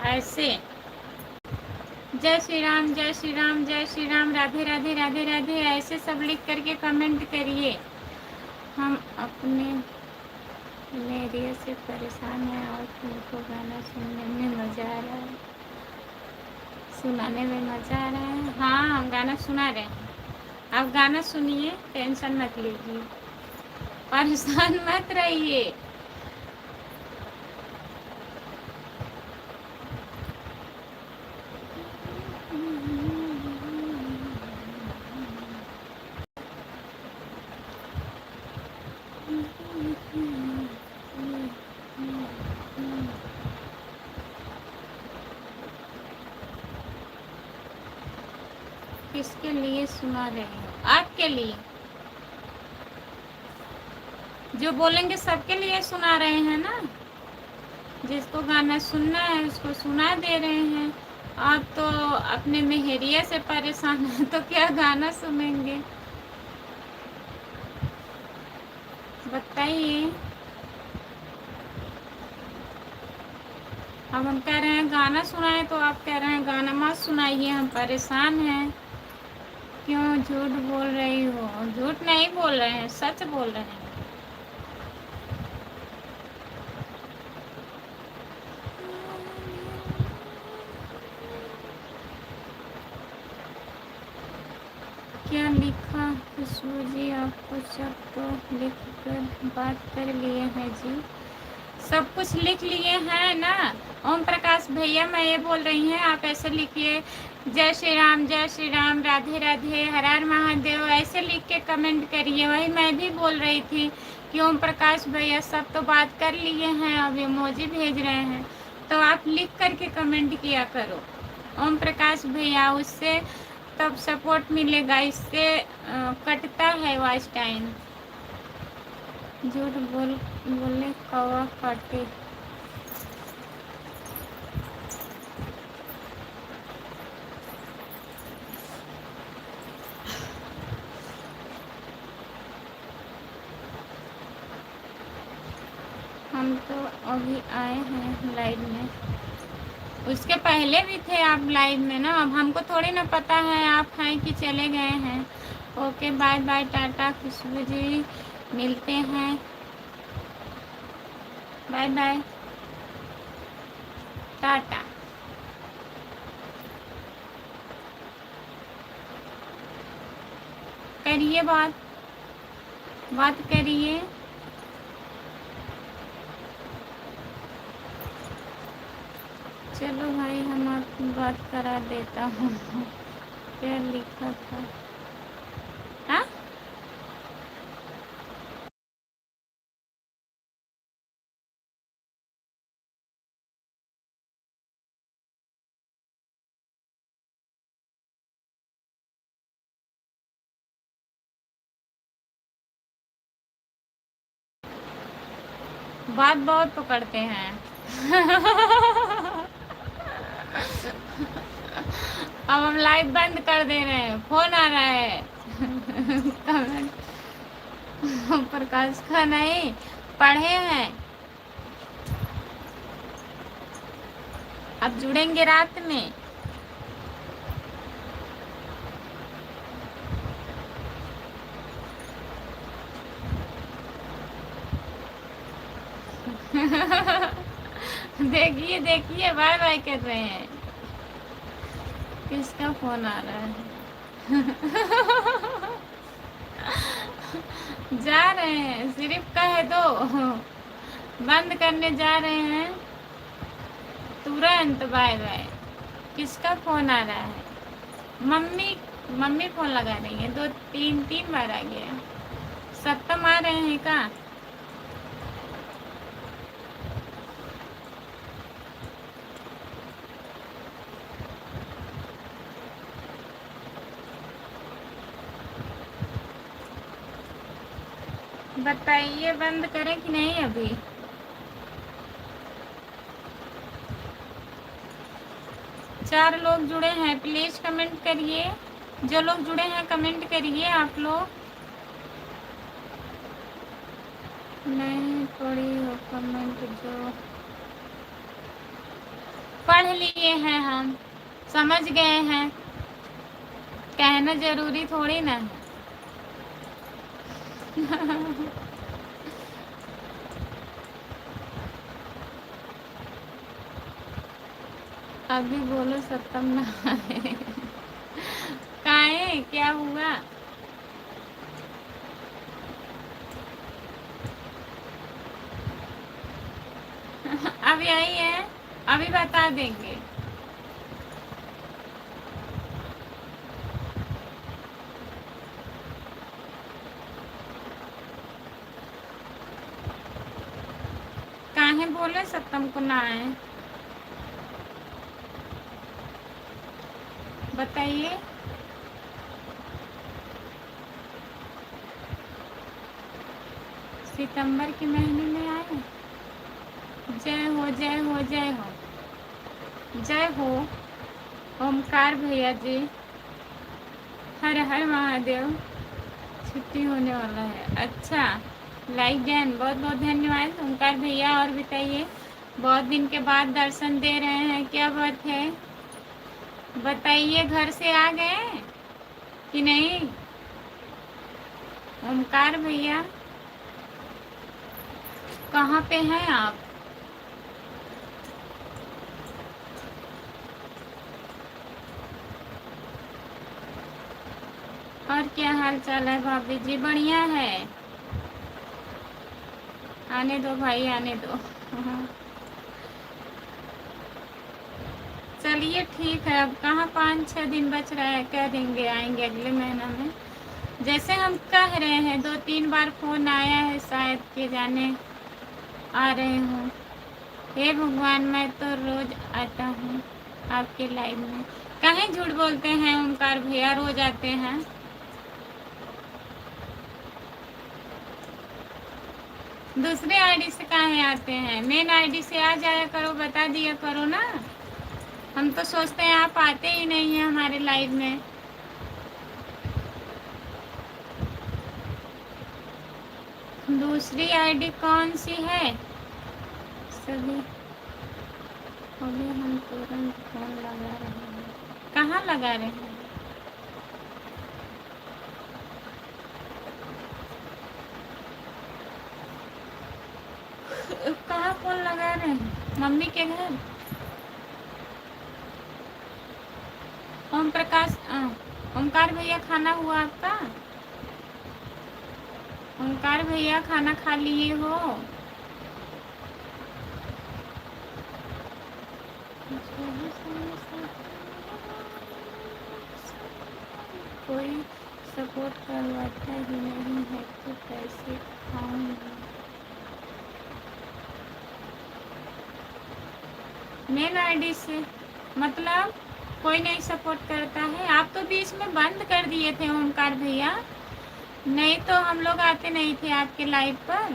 ऐसे। जय श्री राम, जय श्री राम, जय श्री राम, राधे राधे, राधे राधे, ऐसे सब लिख करके कमेंट करिए। हम अपने एरिया से परेशान हैं और तुमको गाना सुनने में मज़ा आ रहा है, सुनाने में मज़ा आ रहा है। हाँ, हम गाना सुना रहे हैं, आप गाना सुनिए, टेंशन मत लीजिए, परेशान मत रहिए। किसके लिए सुना रहे हो? आपके लिए, जो बोलेंगे सबके लिए सुना रहे हैं ना। जिसको गाना सुनना है उसको सुना दे रहे हैं। आप तो अपने मेहरिया से परेशान हैं तो क्या गाना सुनेंगे बताइए? अब हम कह रहे हैं गाना सुनाए तो आप कह रहे हैं गाना मत सुनाइए, हम परेशान हैं। क्यों झूठ बोल रही हो? झूठ नहीं बोल रहे हैं, सच बोल रहे हैं। क्या लिखा खुशबू जी आपको सब तो लिख कर बात कर लिए हैं जी, सब कुछ लिख लिए हैं ना। ओम प्रकाश भैया मैं ये बोल रही हैं आप ऐसे लिखिए, जय श्री राम, राधे राधे, हर हर महादेव, ऐसे लिख के कमेंट करिए। वही मैं भी बोल रही थी कि ओम प्रकाश भैया सब तो बात कर लिए हैं, अब इमोजी भेज रहे हैं, तो आप लिख करके कमेंट किया करो ओम प्रकाश भैया, उससे तब सपोर्ट मिलेगा, इससे कटता है वॉइस टाइम। झूठ बोले कौवा काटे। हम तो अभी आए हैं लाइव में, उसके पहले भी थे आप लाइव में ना, अब हमको थोड़ी ना पता है आप हैं कि चले गए हैं। ओके बाय बाय, टाटा खुशबू जी, मिलते हैं, बाय बाय, टाटा। करिए बात करिए। चलो भाई हम आपकी बात करा देता हूँ। क्या लिखा था? हाँ बात बहुत पकड़ते हैं। अब हम लाइव बंद कर दे रहे हैं, फोन आ रहा है। कमेंट प्रकाश का नहीं पढ़े हैं, अब जुड़ेंगे रात में। देखिए देखिए बाय बाय कर रहे हैं, किसका फोन आ रहा है? जा रहे हैं, सिर्फ कहे दो बंद करने जा रहे हैं तुरंत, बाय बाय। किसका फोन आ रहा है? मम्मी फोन लगा रही है, दो तीन बार आ गया। सप्तम आ रहे हैं का? बताइए बंद करें कि नहीं? अभी 4 लोग जुड़े हैं, प्लीज कमेंट करिए। जो लोग जुड़े हैं कमेंट करिए आप लोग। नहीं पढ़ी हो कमेंट, जो पढ़ लिए हैं हम समझ गए हैं, कहना जरूरी थोड़ी ना है। अभी बोलो सप्तम ना आए। काहे क्या हुआ? अभी आई है, अभी बता देंगे। काहे बोले सप्तम को ना आए? बताइए। सितंबर के महीने में आए। जय हो जय हो जय हो जय हो ओमकार भैया जी, हर हर महादेव। छुट्टी होने वाला है, अच्छा लाइक डैन, बहुत बहुत धन्यवाद ओमकार भैया। और बताइए, बहुत दिन के बाद दर्शन दे रहे हैं, क्या बात है? बताइए घर से आ गए कि नहीं ओमकार भैया? कहाँ पे हैं आप? और क्या हाल चाल है भाभी जी? बढ़िया है। आने दो भाई, आने दो। चलिए ठीक है, अब कहाँ 5-6 दिन बच रहा है, कह देंगे आएंगे अगले महीना में। जैसे हम कह रहे हैं, 2-3 बार फ़ोन आया है, शायद के जाने आ रहे हूँ। हे भगवान, मैं तो रोज़ आता हूँ आपके लाइव में। कहीं झूठ बोलते हैं ओमकार भैया, रोज़ आते हैं। दूसरे आईडी से काहे आते हैं? मेन आईडी से आ जाया करो, बता दिया करो ना। हम तो सोचते हैं आप आते ही नहीं हैं हमारे लाइव में। दूसरी आईडी कौन सी है? सभी अभी हम तुरंत फोन लगा रहे हैं। कहाँ लगा रहे हैं? कहाँ फोन लगा रहे हैं? मम्मी के घर? ओम प्रकाश, ओमकार भैया खाना हुआ आपका? ओमकार भैया खाना खा लिए हो? कोई सपोर्ट करवाता ही नहीं है तो कैसे खाऊंगी? मेन आईडी से मतलब कोई नहीं सपोर्ट करता है? आप तो बीच में बंद कर दिए थे ओमकार भैया, नहीं तो हम लोग आते नहीं थे आपके लाइव पर।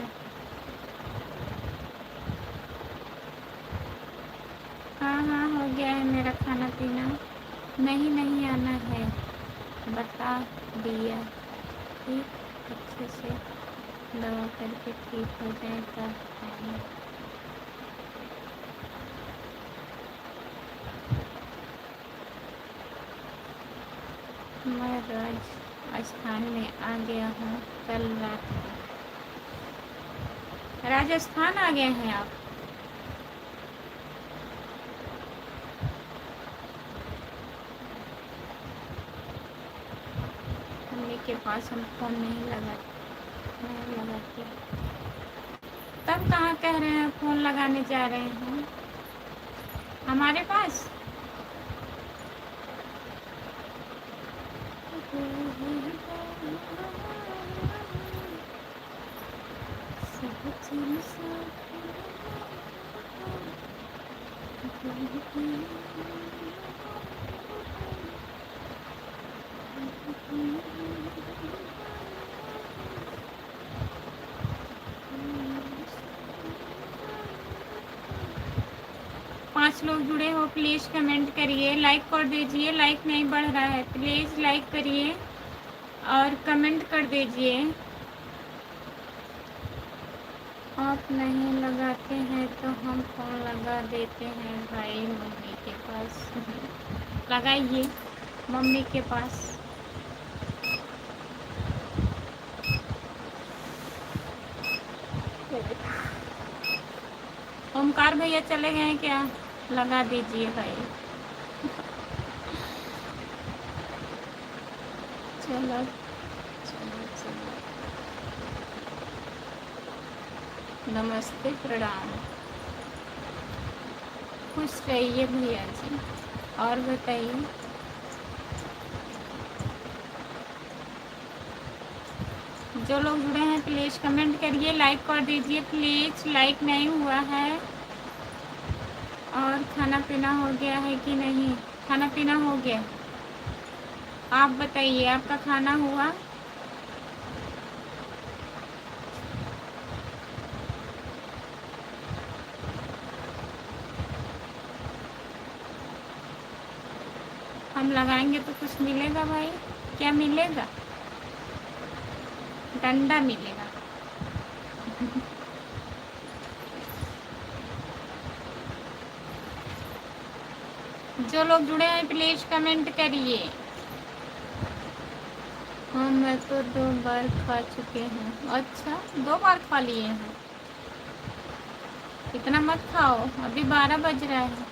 हाँ हाँ, हो गया है मेरा खाना पीना। नहीं नहीं आना है, बता दिया। ठीक, अच्छे से दवा करके ठीक हो जाए तब आना। मैं राजस्थान में आ गया हूँ कल रात में। राजस्थान आ गए हैं आप? मम्मी के पास हम फ़ोन नहीं लगाते। तब कहाँ कह रहे हैं फ़ोन लगाने जा रहे हैं हमारे पास? पाँच लोग जुड़े हो, प्लीज़ कमेंट करिए, लाइक कर दीजिए। लाइक नहीं बढ़ रहा है, प्लीज़ लाइक करिए और कमेंट कर दीजिए। आप नहीं लगाते हैं तो हम फ़ोन लगा देते हैं भाई मम्मी के पास। लगाइए मम्मी के पास। ओमकार भैया चले गए हैं क्या? लगा दीजिए भाई। चलो चलो चलो, नमस्ते, प्रणाम। खुश रहिए भैया जी। और बताइए, जो लोग जुड़े हैं प्लीज़ कमेंट करिए, लाइक कर दीजिए प्लीज़। लाइक नहीं हुआ है। और खाना पीना हो गया है कि नहीं? खाना पीना हो गया। आप बताइए, आपका खाना हुआ? हम लगाएंगे तो कुछ मिलेगा भाई? क्या मिलेगा? डंडा मिलेगा। जो लोग जुड़े हैं प्लीज़ कमेंट करिए। हाँ, मैं तो 2 बार खा चुके हैं। अच्छा, 2 बार खा लिए हैं? इतना मत खाओ, अभी 12 बज रहा है।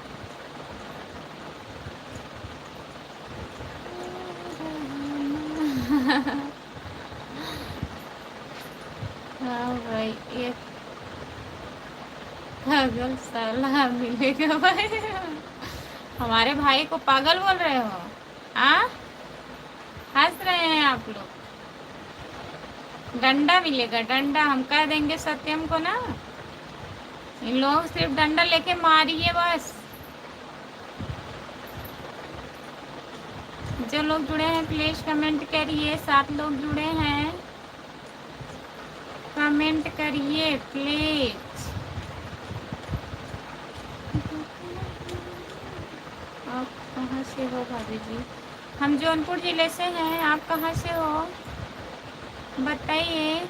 हाँ भाई, ये पागल साला मिलेगा भाई। हमारे भाई को पागल बोल रहे हो? हाँ, हंस रहे हैं आप लोग। डंडा मिलेगा, डंडा हम कह देंगे सत्यम को ना। इन लोग सिर्फ डंडा लेके मारिए बस। जो लोग जुड़े हैं प्लीज कमेंट करिए। 7 लोग जुड़े हैं, कमेंट करिए प्लीज। आप कहाँ से हो भाभी जी? हम जौनपुर जिले से हैं, आप कहाँ से हो बताइए।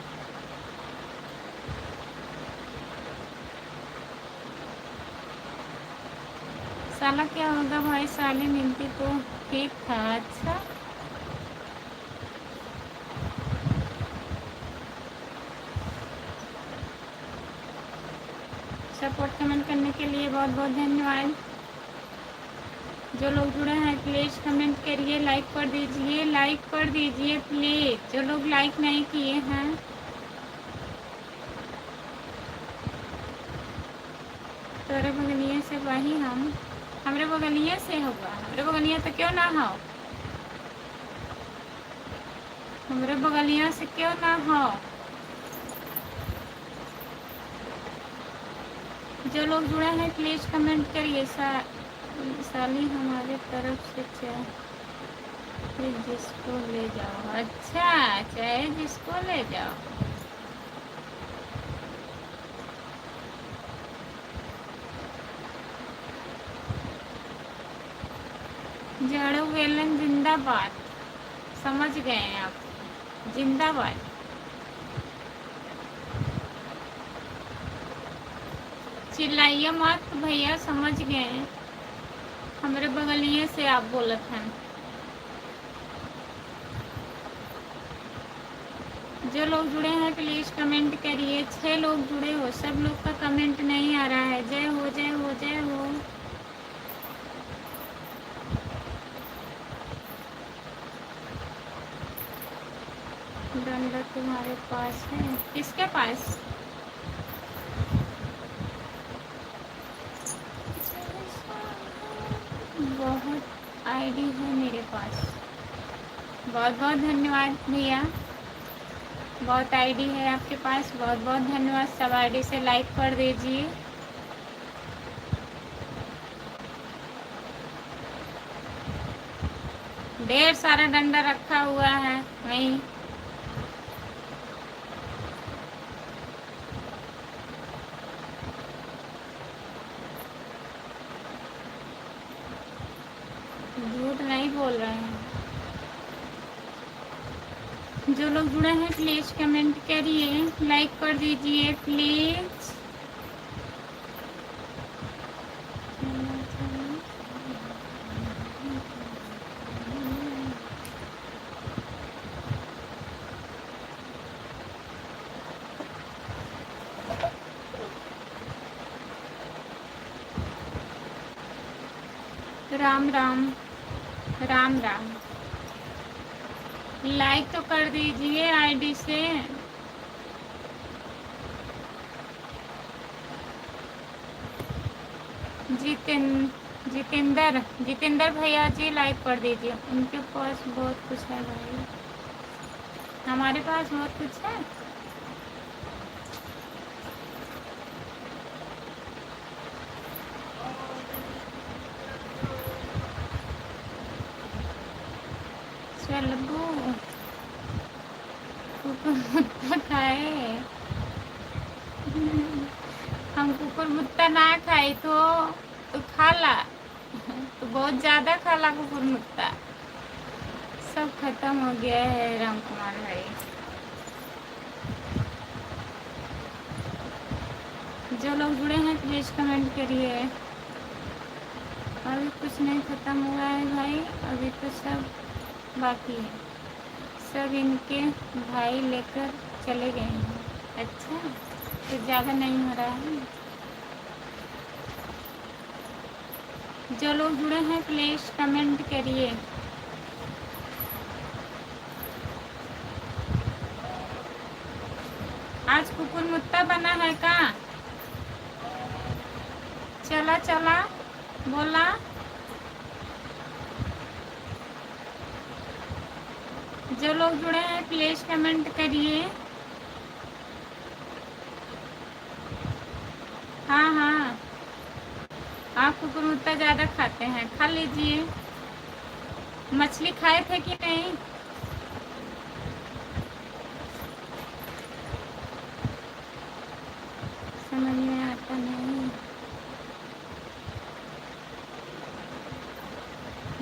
साला क्या होगा भाई, साली मिलती तो ठीक था। अच्छा, सपोर्ट कमेंट करने के लिए बहुत बहुत धन्यवाद। जो लोग जुड़े हैं प्लीज कमेंट करिए, लाइक कर दीजिए, लाइक कर दीजिए प्लीज। जो लोग लाइक नहीं किए हैं, तोरे बगलिए से वही हम, हमरे बगलिए से होगा। हमरे बगलिए तो क्यों ना हो, हमरे बगलिया से क्यों ना हो। जो लोग जुड़े हैं प्लीज कमेंट करिए। साली हमारे तरफ से चाहे जिसको ले जाओ। अच्छा, चाहे जिसको ले जाओ। झाड़ू वेलन जिंदाबाद, समझ गए हैं आप, जिंदाबाद। चिल्लाइए मत भैया, समझ गए। हमारे बगलिए से आप बोलत हैं। जो लोग जुड़े हैं प्लीज कमेंट करिए। 6 लोग जुड़े हो, सब लोग का कमेंट नहीं आ रहा है। जय हो, जय हो, जय हो। डंडा तुम्हारे पास है? किसके पास? बहुत आईडी है मेरे पास। बहुत बहुत धन्यवाद भैया, बहुत आईडी है आपके पास। बहुत बहुत धन्यवाद। सब आईडी से लाइक कर दीजिए। ढेर सारा डंडा रखा हुआ है वहीं। झूठ नहीं बोल रहे हैं। जो लोग जुड़े हैं प्लीज कमेंट करिए, लाइक कर दीजिए प्लीज। राम राम, राम राम। लाइक तो कर दीजिए आईडी से। जितेंद्र भैया जी लाइक कर दीजिए। उनके पास बहुत कुछ है भाई, हमारे पास बहुत कुछ है। चलो कुकुर खाए, हम कुकुर मुत्ता ना खाई तो खाला, तो बहुत ज्यादा खाला कुकुर मुत्ता। सब खत्म हो गया है राम कुमार भाई। जो लोग जुड़े हैं प्लीज कमेंट करिए। अभी कुछ नहीं खत्म हुआ है भाई, अभी तो सब बाकी है। सब इनके भाई लेकर चले गए हैं। अच्छा, तो ज़्यादा नहीं हो रहा है। जो लोग जुड़े हैं प्लीज कमेंट करिए। आज कुकुर मुत्ता बना है का? चला चला बोला। जो लोग जुड़े हैं प्लीज कमेंट करिए। हाँ हाँ, आप कुकुर मुत्ता ज़्यादा खाते हैं, खा लीजिए। मछली खाए थे कि नहीं? समझ में आता नहीं,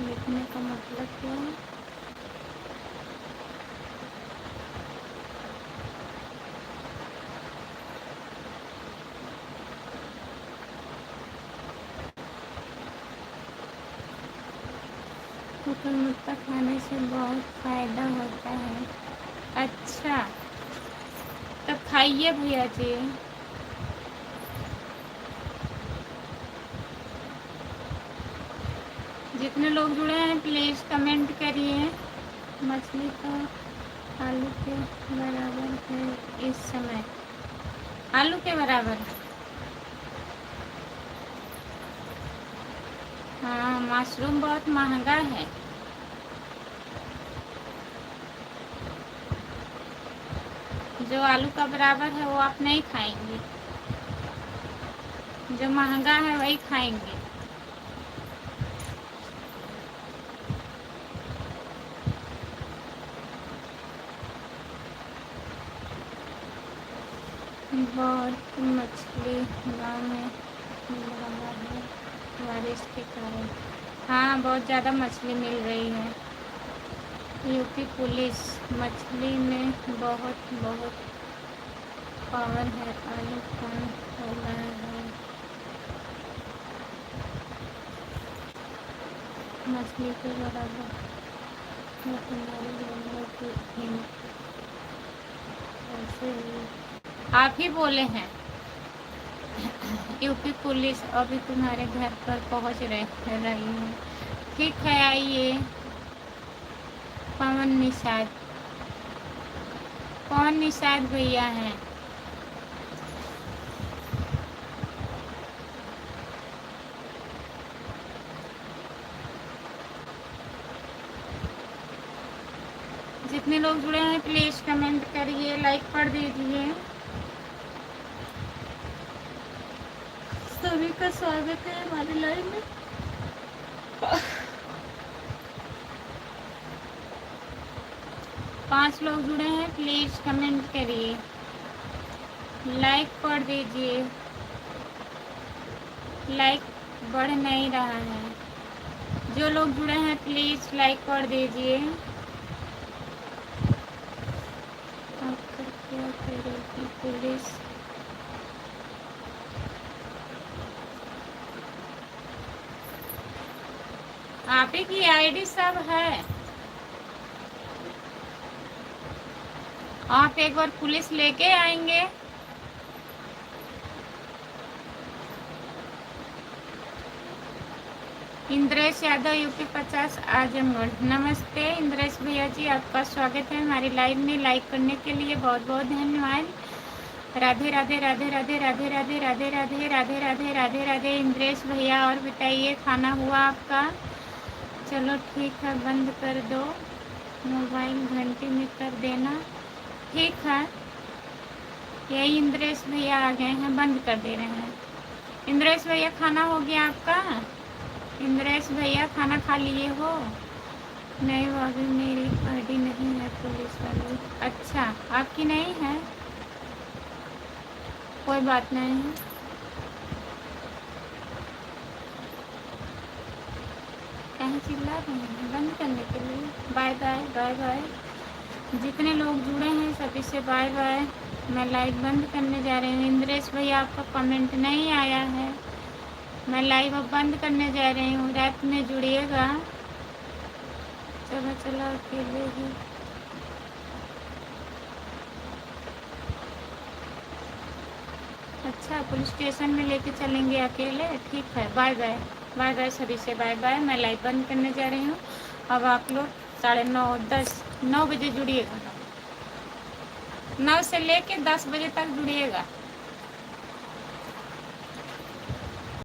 लिखने का मतलब क्या है? कुकुर मुत्ता खाने से बहुत फायदा होता है। अच्छा, तब खाइए भैया जी। जितने लोग जुड़े हैं प्लीज कमेंट करिए। मछली का आलू के बराबर है इस समय। आलू के बराबर? हाँ, मशरूम बहुत महंगा है। जो आलू का बराबर है वो आप नहीं खाएंगे, जो महंगा है वही खाएंगे। बहुत मछली गाँव में लगा है बारिश के कारण। हाँ, बहुत ज़्यादा मछली मिल रही है। यूपी पुलिस, मछली में बहुत बहुत पावर है। आलू कम हो रहा है, मछली के बराबर है तुम्हारी लोगों की कीमत। ऐसे ही आप ही बोले हैं। यूपी पुलिस अभी तुम्हारे घर पर पहुंच रही है। ठीक है, आइए। पवन निषाद, कौन निषाद भैया हैं? जितने लोग जुड़े हैं प्लीज कमेंट करिए, लाइक कर दीजिए। सभी का स्वागत है हमारी लाइव में। पांच लोग जुड़े हैं प्लीज कमेंट करिए, लाइक कर दीजिए। लाइक बढ़ नहीं रहा है। जो लोग जुड़े हैं प्लीज लाइक कर दीजिए। क्या करेगी पुलिस? आप ही की आईडी सब है। आप एक बार पुलिस लेके आएंगे। इंद्रेश यादव, यूपी 50, आजमगढ़। नमस्ते इंद्रेश भैया जी, आपका स्वागत है हमारी लाइव में। लाइक करने के लिए बहुत बहुत धन्यवाद। राधे राधे राधे राधे राधे राधे राधे राधे राधे राधे राधे राधे। इंद्रेश भैया और बताइए, खाना हुआ आपका? चलो ठीक है, बंद कर दो मोबाइल, घंटी में कर देना। ठीक है, यही इंद्रेश भैया आ गए हैं, बंद कर दे रहे हैं। इंद्रेश भैया खाना हो गया आपका? इंद्रेश भैया खाना खा लिए हो? नहीं, वो अभी मेरी आईडी नहीं है पुलिस वाली। अच्छा, आपकी नहीं है, कोई बात नहीं है। कहीं चिल्ला रहे हैं बंद करने के लिए? Bye bye bye bye. जितने लोग जुड़े हैं सभी से बाय बाय। मैं लाइव बंद करने जा रही हूँ। इंद्रेश भैया आपका कमेंट नहीं आया है। मैं लाइव अब बंद करने जा रही हूँ, रात में जुड़िएगा। चलो चलो, अकेले ही। अच्छा, पुलिस स्टेशन में लेके चलेंगे अकेले? ठीक है, बाय बाय बाय बाय सभी से बाय बाय। मैं लाइव बंद करने जा रही हूँ। अब आप लोग 9:30 10 9 बजे जुड़िएगा। 9 से लेके 10 बजे तक जुड़िएगा।